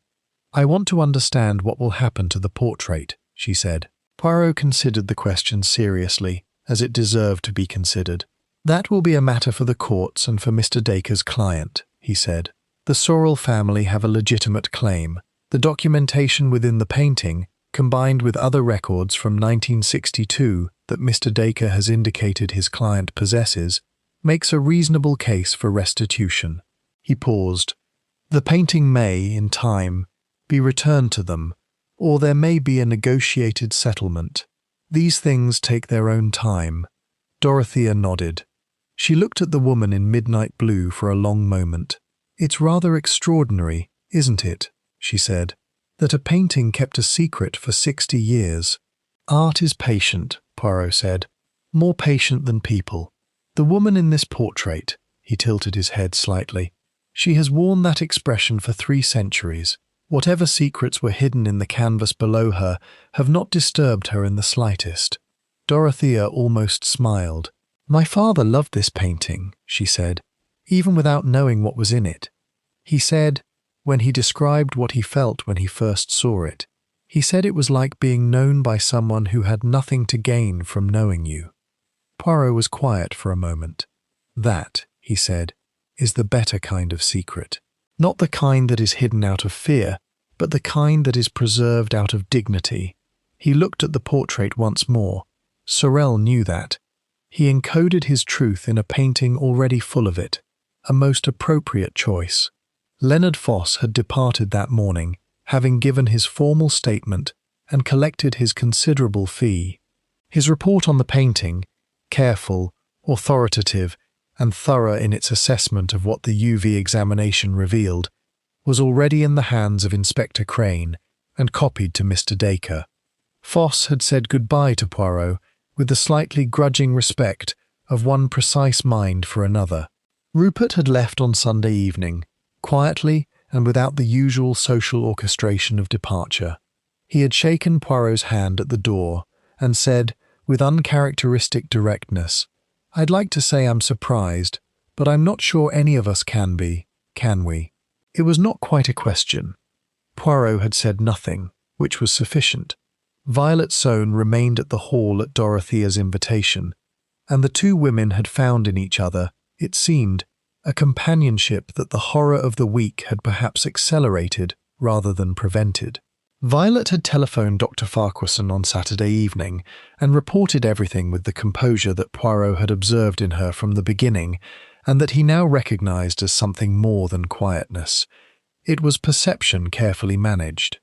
"I want to understand what will happen to the portrait," she said. Poirot considered the question seriously, as it deserved to be considered. "That will be a matter for the courts and for Mr. Dacre's client," he said. "The Sorel family have a legitimate claim. The documentation within the painting, combined with other records from 1962 that Mr. Dacre has indicated his client possesses, makes a reasonable case for restitution." He paused. "The painting may, in time, be returned to them, or there may be a negotiated settlement. These things take their own time." Dorothea nodded. She looked at the woman in midnight blue for a long moment. "It's rather extraordinary, isn't it," she said, "that a painting kept a secret for 60 years. "Art is patient," Poirot said, "more patient than people. The woman in this portrait," he tilted his head slightly, "she has worn that expression for 3 centuries. Whatever secrets were hidden in the canvas below her have not disturbed her in the slightest." Dorothea almost smiled. "My father loved this painting," she said, "even without knowing what was in it. He said, when he described what he felt when he first saw it, he said it was like being known by someone who had nothing to gain from knowing you." Poirot was quiet for a moment. "That," he said, "is the better kind of secret. Not the kind that is hidden out of fear, but the kind that is preserved out of dignity." He looked at the portrait once more. Sorel knew that. He encoded his truth in a painting already full of it, a most appropriate choice. Leonard Foss had departed that morning, having given his formal statement and collected his considerable fee. His report on the painting, careful, authoritative, and thorough in its assessment of what the UV examination revealed, was already in the hands of Inspector Crane and copied to Mr. Dacre. Foss had said goodbye to Poirot with the slightly grudging respect of one precise mind for another. Rupert had left on Sunday evening, quietly and without the usual social orchestration of departure. He had shaken Poirot's hand at the door and said, with uncharacteristic directness, "I'd like to say I'm surprised, but I'm not sure any of us can be, can we?" It was not quite a question. Poirot had said nothing, which was sufficient. Violet Soane remained at the hall at Dorothea's invitation, and the two women had found in each other, it seemed, a companionship that the horror of the week had perhaps accelerated rather than prevented. Violet had telephoned Dr. Farquharson on Saturday evening and reported everything with the composure that Poirot had observed in her from the beginning, and that he now recognized as something more than quietness. It was perception carefully managed.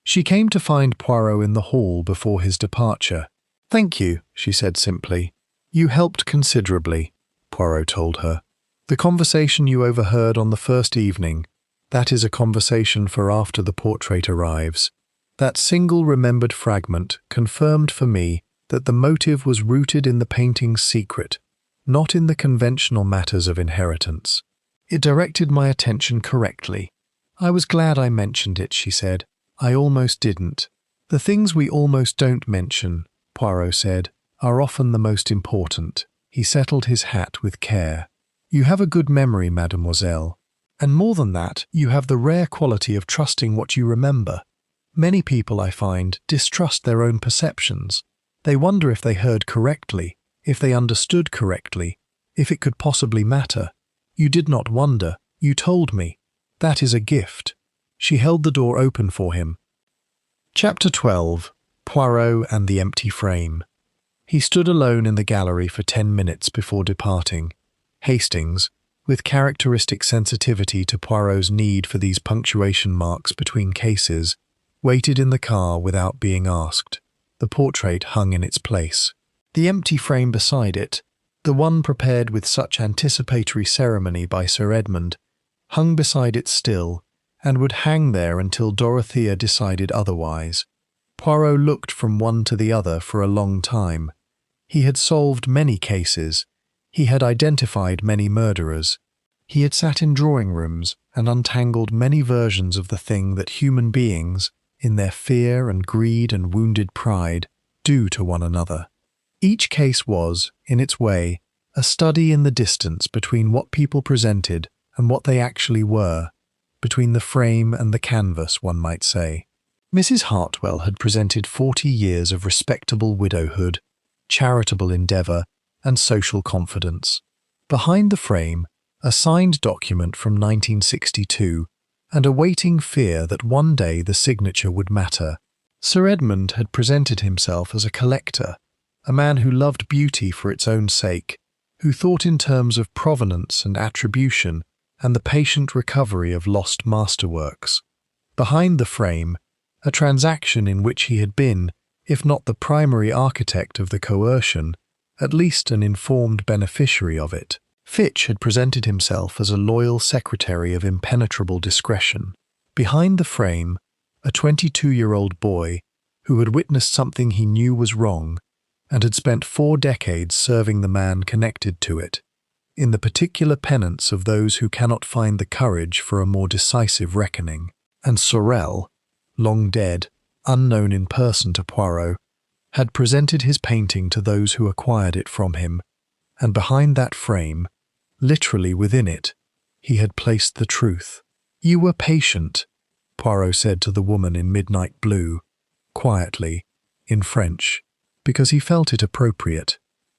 She came to find Poirot in the hall before his departure. "Thank you," she said simply. "You helped considerably," Poirot told her. "The conversation you overheard on the first evening, that is a conversation for after the portrait arrives. That single remembered fragment confirmed for me that the motive was rooted in the painting's secret, not in the conventional matters of inheritance. It directed my attention correctly. I was glad I mentioned it," she said. "I almost didn't." "The things we almost don't mention," Poirot said, "are often the most important." He settled his hat with care. "You have a good memory, mademoiselle. And more than that, you have the rare quality of trusting what you remember. Many people, I find, distrust their own perceptions. They wonder if they heard correctly, if they understood correctly, if it could possibly matter. You did not wonder. You told me. That is a gift." She held the door open for him. Chapter 12. Poirot and the Empty Frame. He stood alone in the gallery for 10 minutes before departing. Hastings, with characteristic sensitivity to Poirot's need for these punctuation marks between cases, waited in the car without being asked. The portrait hung in its place. The empty frame beside it, the one prepared with such anticipatory ceremony by Sir Edmund, hung beside it still, and would hang there until Dorothea decided otherwise. Poirot looked from one to the other for a long time. He had solved many cases. He had identified many murderers. He had sat in drawing rooms and untangled many versions of the thing that human beings, in their fear and greed and wounded pride, do to one another. Each case was, in its way, a study in the distance between what people presented and what they actually were, between the frame and the canvas, one might say. Mrs. Hartwell had presented 40 years of respectable widowhood, charitable endeavour, and social confidence. Behind the frame, a signed document from 1962, and a waiting fear that one day the signature would matter. Sir Edmund had presented himself as a collector, a man who loved beauty for its own sake, who thought in terms of provenance and attribution and the patient recovery of lost masterworks. Behind the frame, a transaction in which he had been, if not the primary architect of the coercion, at least an informed beneficiary of it. Fitch had presented himself as a loyal secretary of impenetrable discretion. Behind the frame, a 22-year-old boy who had witnessed something he knew was wrong and had spent 4 decades serving the man connected to it, in the particular penance of those who cannot find the courage for a more decisive reckoning. And Sorel, long dead, unknown in person to Poirot, had presented his painting to those who acquired it from him, and behind that frame, literally within it, he had placed the truth. "You were patient," Poirot said to the woman in midnight blue, quietly, in French, because he felt it appropriate.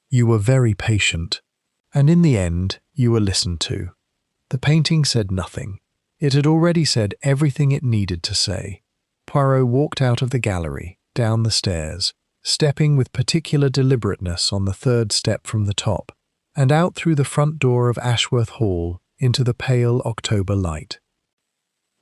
"You were very patient. And in the end, you were listened to." The painting said nothing. It had already said everything it needed to say. Poirot walked out of the gallery, down the stairs, stepping with particular deliberateness on the 3rd step from the top, and out through the front door of Ashworth Hall into the pale October light.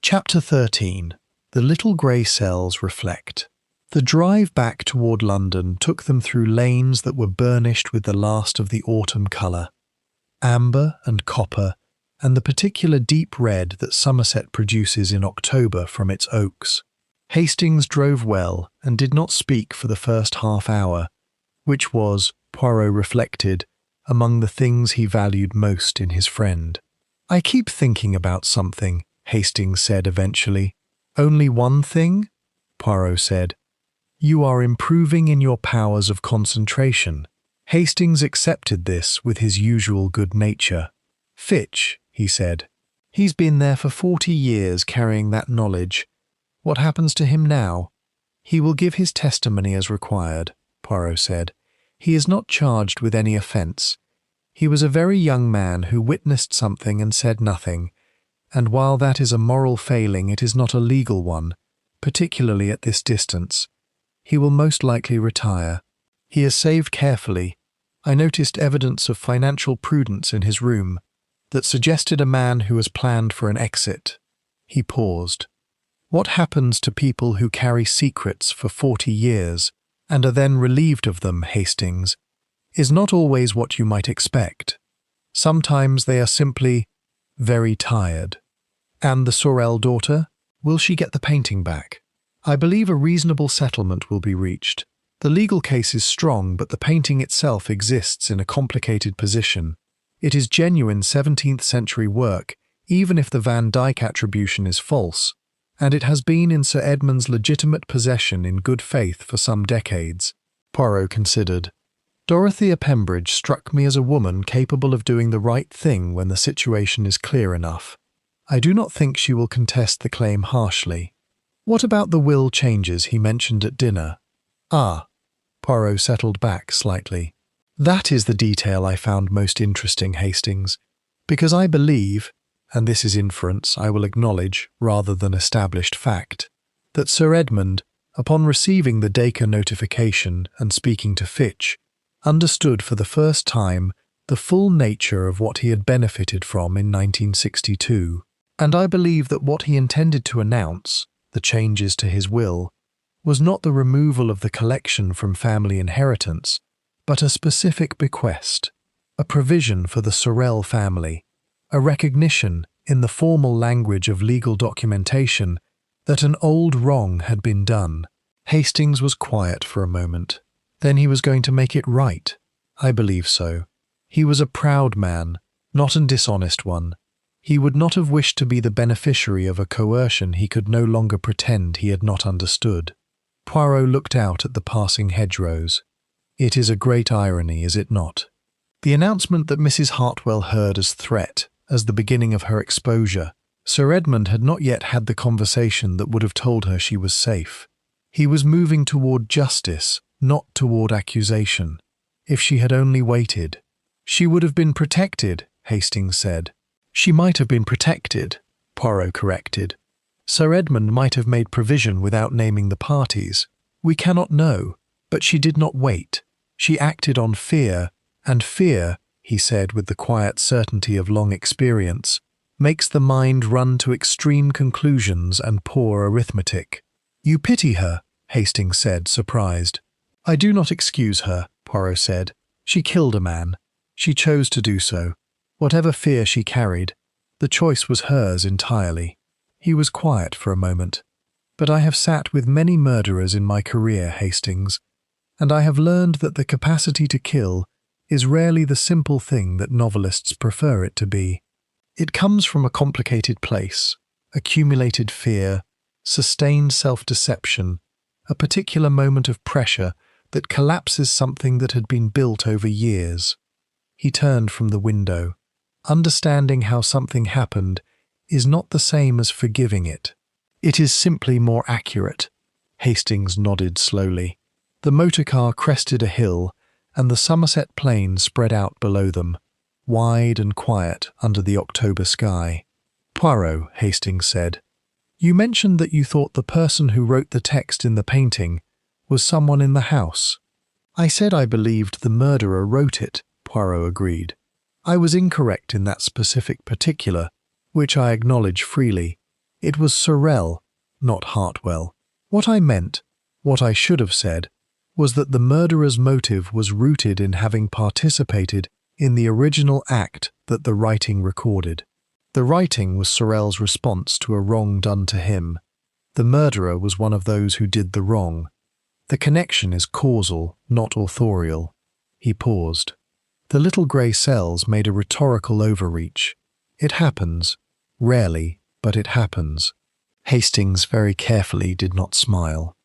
Chapter 13. The Little Grey Cells Reflect. The drive back toward London took them through lanes that were burnished with the last of the autumn colour. Amber and copper, and the particular deep red that Somerset produces in October from its oaks. Hastings drove well and did not speak for the first half-hour, which was, Poirot reflected, among the things he valued most in his friend. "I keep thinking about something," Hastings said eventually. "Only one thing?" Poirot said. "You are improving in your powers of concentration." Hastings accepted this with his usual good nature. "Fitch," he said. "He's been there for 40 years carrying that knowledge. What happens to him now?" "He will give his testimony as required," Poirot said. "He is not charged with any offence. He was a very young man who witnessed something and said nothing, and while that is a moral failing, it is not a legal one, particularly at this distance. He will most likely retire. He has saved carefully. I noticed evidence of financial prudence in his room that suggested a man who has planned for an exit." He paused. "What happens to people who carry secrets for 40 years and are then relieved of them, Hastings, is not always what you might expect. Sometimes they are simply very tired." "And the Sorel daughter? Will she get the painting back?" "I believe a reasonable settlement will be reached. The legal case is strong, but the painting itself exists in a complicated position. It is genuine 17th century work, even if the Van Dyck attribution is false, and it has been in Sir Edmund's legitimate possession in good faith for some decades." Poirot considered. "Dorothea Pembridge struck me as a woman capable of doing the right thing when the situation is clear enough. I do not think she will contest the claim harshly. What about the will changes he mentioned at dinner?" "Ah." Poirot settled back slightly. "That is the detail I found most interesting, Hastings, because I believe, and this is inference, I will acknowledge, rather than established fact, that Sir Edmund, upon receiving the Dacre notification and speaking to Fitch, understood for the first time the full nature of what he had benefited from in 1962, and I believe that what he intended to announce, the changes to his will, was not the removal of the collection from family inheritance, but a specific bequest, a provision for the Sorel family, a recognition, in the formal language of legal documentation, that an old wrong had been done." Hastings was quiet for a moment. "Then he was going to make it right." "I believe so. He was a proud man, not a dishonest one. He would not have wished to be the beneficiary of a coercion he could no longer pretend he had not understood." Poirot looked out at the passing hedgerows. "It is a great irony, is it not? The announcement that Mrs. Hartwell heard as threat, as the beginning of her exposure. Sir Edmund had not yet had the conversation that would have told her she was safe. He was moving toward justice, not toward accusation. If she had only waited. She would have been protected," Hastings said. "She might have been protected," Poirot corrected. "Sir Edmund might have made provision without naming the parties. We cannot know, but she did not wait. She acted on fear, and fear," he said with the quiet certainty of long experience, "makes the mind run to extreme conclusions and poor arithmetic." "You pity her," Hastings said, surprised. "I do not excuse her," Poirot said. "She killed a man. She chose to do so. Whatever fear she carried, the choice was hers entirely." He was quiet for a moment. "But I have sat with many murderers in my career, Hastings, and I have learned that the capacity to kill is rarely the simple thing that novelists prefer it to be. It comes from a complicated place, accumulated fear, sustained self-deception, a particular moment of pressure that collapses something that had been built over years." He turned from the window. "Understanding how something happened is not the same as forgiving it. It is simply more accurate." Hastings nodded slowly. The motor car crested a hill, and the Somerset plain spread out below them, wide and quiet under the October sky. "Poirot," Hastings said, "you mentioned that you thought the person who wrote the text in the painting was someone in the house." "I said I believed the murderer wrote it," Poirot agreed. "I was incorrect in that specific particular, which I acknowledge freely. It was Sorel, not Hartwell. What I meant, what I should have said, was that the murderer's motive was rooted in having participated in the original act that the writing recorded. The writing was Sorel's response to a wrong done to him. The murderer was one of those who did the wrong. The connection is causal, not authorial. He paused. The little grey cells made a rhetorical overreach. It happens. Rarely, but it happens. Hastings very carefully did not smile.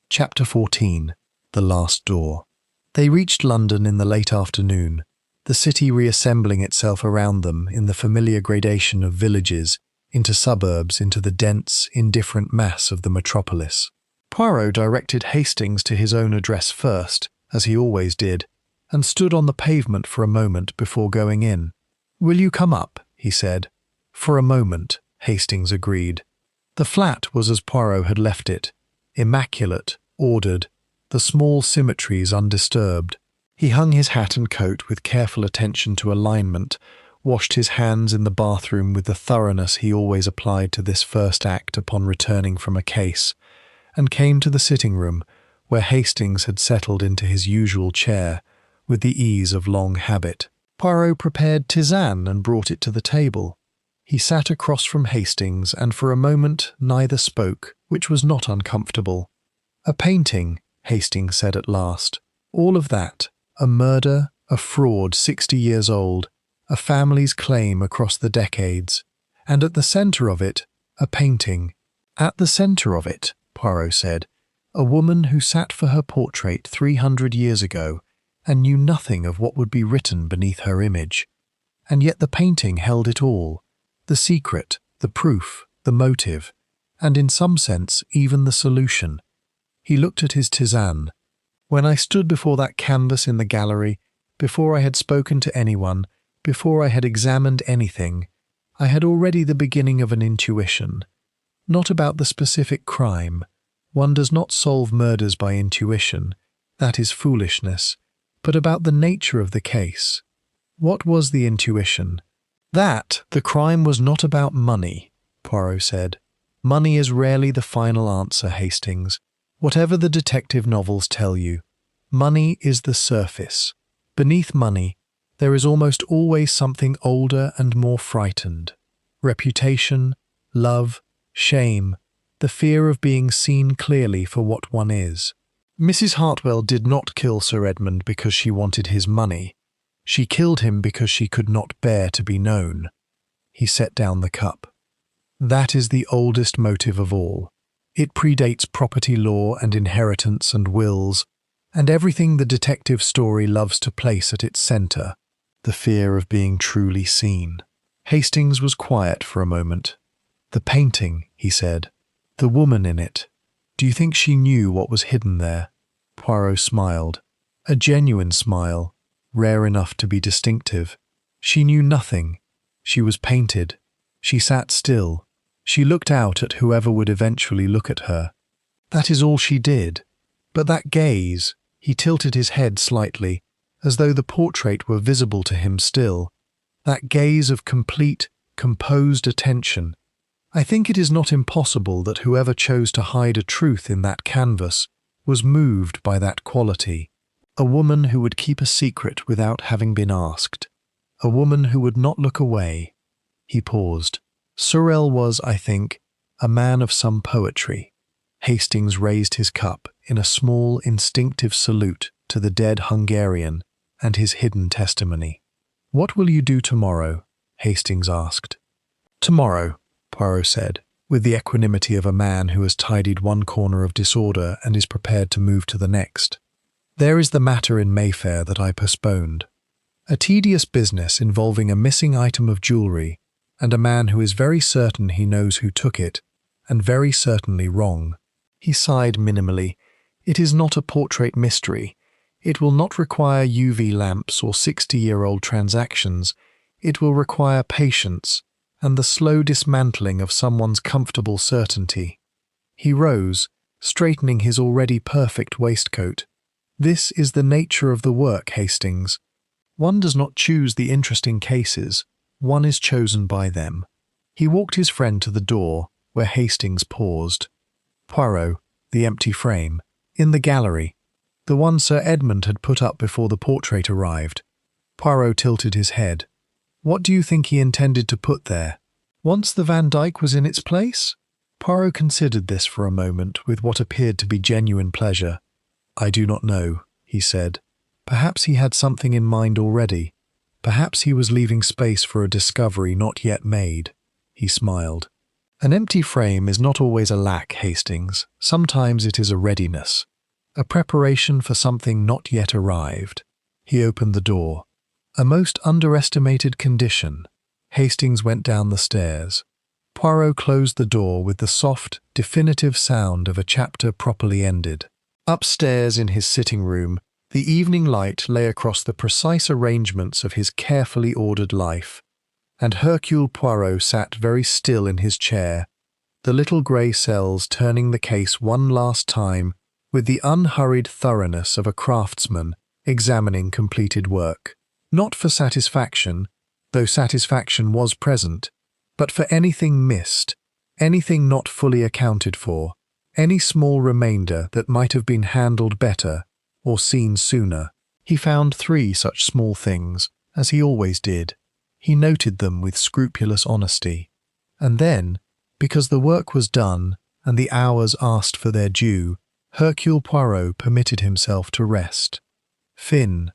Chapter 14. The Last Door. They reached London in the late afternoon, the city reassembling itself around them in the familiar gradation of villages, into suburbs, into the dense, indifferent mass of the metropolis. Poirot directed Hastings to his own address first, as he always did, and stood on the pavement for a moment before going in. "Will you come up?" he said. "For a moment," Hastings agreed. The flat was as Poirot had left it, immaculate, ordered, the small symmetries undisturbed. He hung his hat and coat with careful attention to alignment, washed his hands in the bathroom with the thoroughness he always applied to this first act upon returning from a case, and came to the sitting room, where Hastings had settled into his usual chair, with the ease of long habit. Poirot prepared tisane and brought it to the table. He sat across from Hastings, and for a moment neither spoke, which was not uncomfortable. "A painting," Hastings said at last. "All of that. A murder, a fraud 60 years old, a family's claim across the decades. And at the centre of it, a painting. At the centre of it," Poirot said, "a woman who sat for her portrait 300 years ago and knew nothing of what would be written beneath her image. And yet the painting held it all, the secret, the proof, the motive, and in some sense even the solution." He looked at his tisane. "When I stood before that canvas in the gallery, before I had spoken to anyone, before I had examined anything, I had already the beginning of an intuition. Not about the specific crime. One does not solve murders by intuition. That is foolishness. But about the nature of the case. What was the intuition? That the crime was not about money," Poirot said. "Money is rarely the final answer, Hastings. Whatever the detective novels tell you, money is the surface. Beneath money, there is almost always something older and more frightened. Reputation, love, shame, the fear of being seen clearly for what one is. Mrs. Hartwell did not kill Sir Edmund because she wanted his money. She killed him because she could not bear to be known." He set down the cup. "That is the oldest motive of all. It predates property law and inheritance and wills, and everything the detective story loves to place at its centre, the fear of being truly seen." Hastings was quiet for a moment. "The painting," he said. "The woman in it. Do you think she knew what was hidden there?" Poirot smiled. A genuine smile, rare enough to be distinctive. "She knew nothing. She was painted. She sat still. She looked out at whoever would eventually look at her. That is all she did. But that gaze," he tilted his head slightly, as though the portrait were visible to him still, "that gaze of complete, composed attention. I think it is not impossible that whoever chose to hide a truth in that canvas was moved by that quality. A woman who would keep a secret without having been asked. A woman who would not look away." He paused. "Sorel was, I think, a man of some poetry." Hastings raised his cup in a small, instinctive salute to the dead Hungarian and his hidden testimony. "What will you do tomorrow?" Hastings asked. "Tomorrow," Poirot said, with the equanimity of a man who has tidied one corner of disorder and is prepared to move to the next. "There is the matter in Mayfair that I postponed. A tedious business involving a missing item of jewellery and a man who is very certain he knows who took it, and very certainly wrong." He sighed minimally. "It is not a portrait mystery. It will not require UV lamps or 60-year-old transactions. It will require patience and the slow dismantling of someone's comfortable certainty." He rose, straightening his already perfect waistcoat. "This is the nature of the work, Hastings. One does not choose the interesting cases. One is chosen by them." He walked his friend to the door, where Hastings paused. "Poirot, the empty frame. In the gallery. The one Sir Edmund had put up before the portrait arrived." Poirot tilted his head. "What do you think he intended to put there?" Once the Van Dyke was in its place? Poirot considered this for a moment with what appeared to be genuine pleasure. "I do not know," he said. Perhaps he had something in mind already. Perhaps he was leaving space for a discovery not yet made. He smiled. "An empty frame is not always a lack, Hastings. Sometimes it is a readiness, a preparation for something not yet arrived." He opened the door. A most underestimated condition. Hastings went down the stairs. Poirot closed the door with the soft, definitive sound of a chapter properly ended. Upstairs in his sitting room, the evening light lay across the precise arrangements of his carefully ordered life, and Hercule Poirot sat very still in his chair, the little grey cells turning the case one last time with the unhurried thoroughness of a craftsman examining completed work. Not for satisfaction, though satisfaction was present, but for anything missed, anything not fully accounted for, any small remainder that might have been handled better or seen sooner. He found 3 such small things, as he always did. He noted them with scrupulous honesty. And then, because the work was done and the hours asked for their due, Hercule Poirot permitted himself to rest. Fin,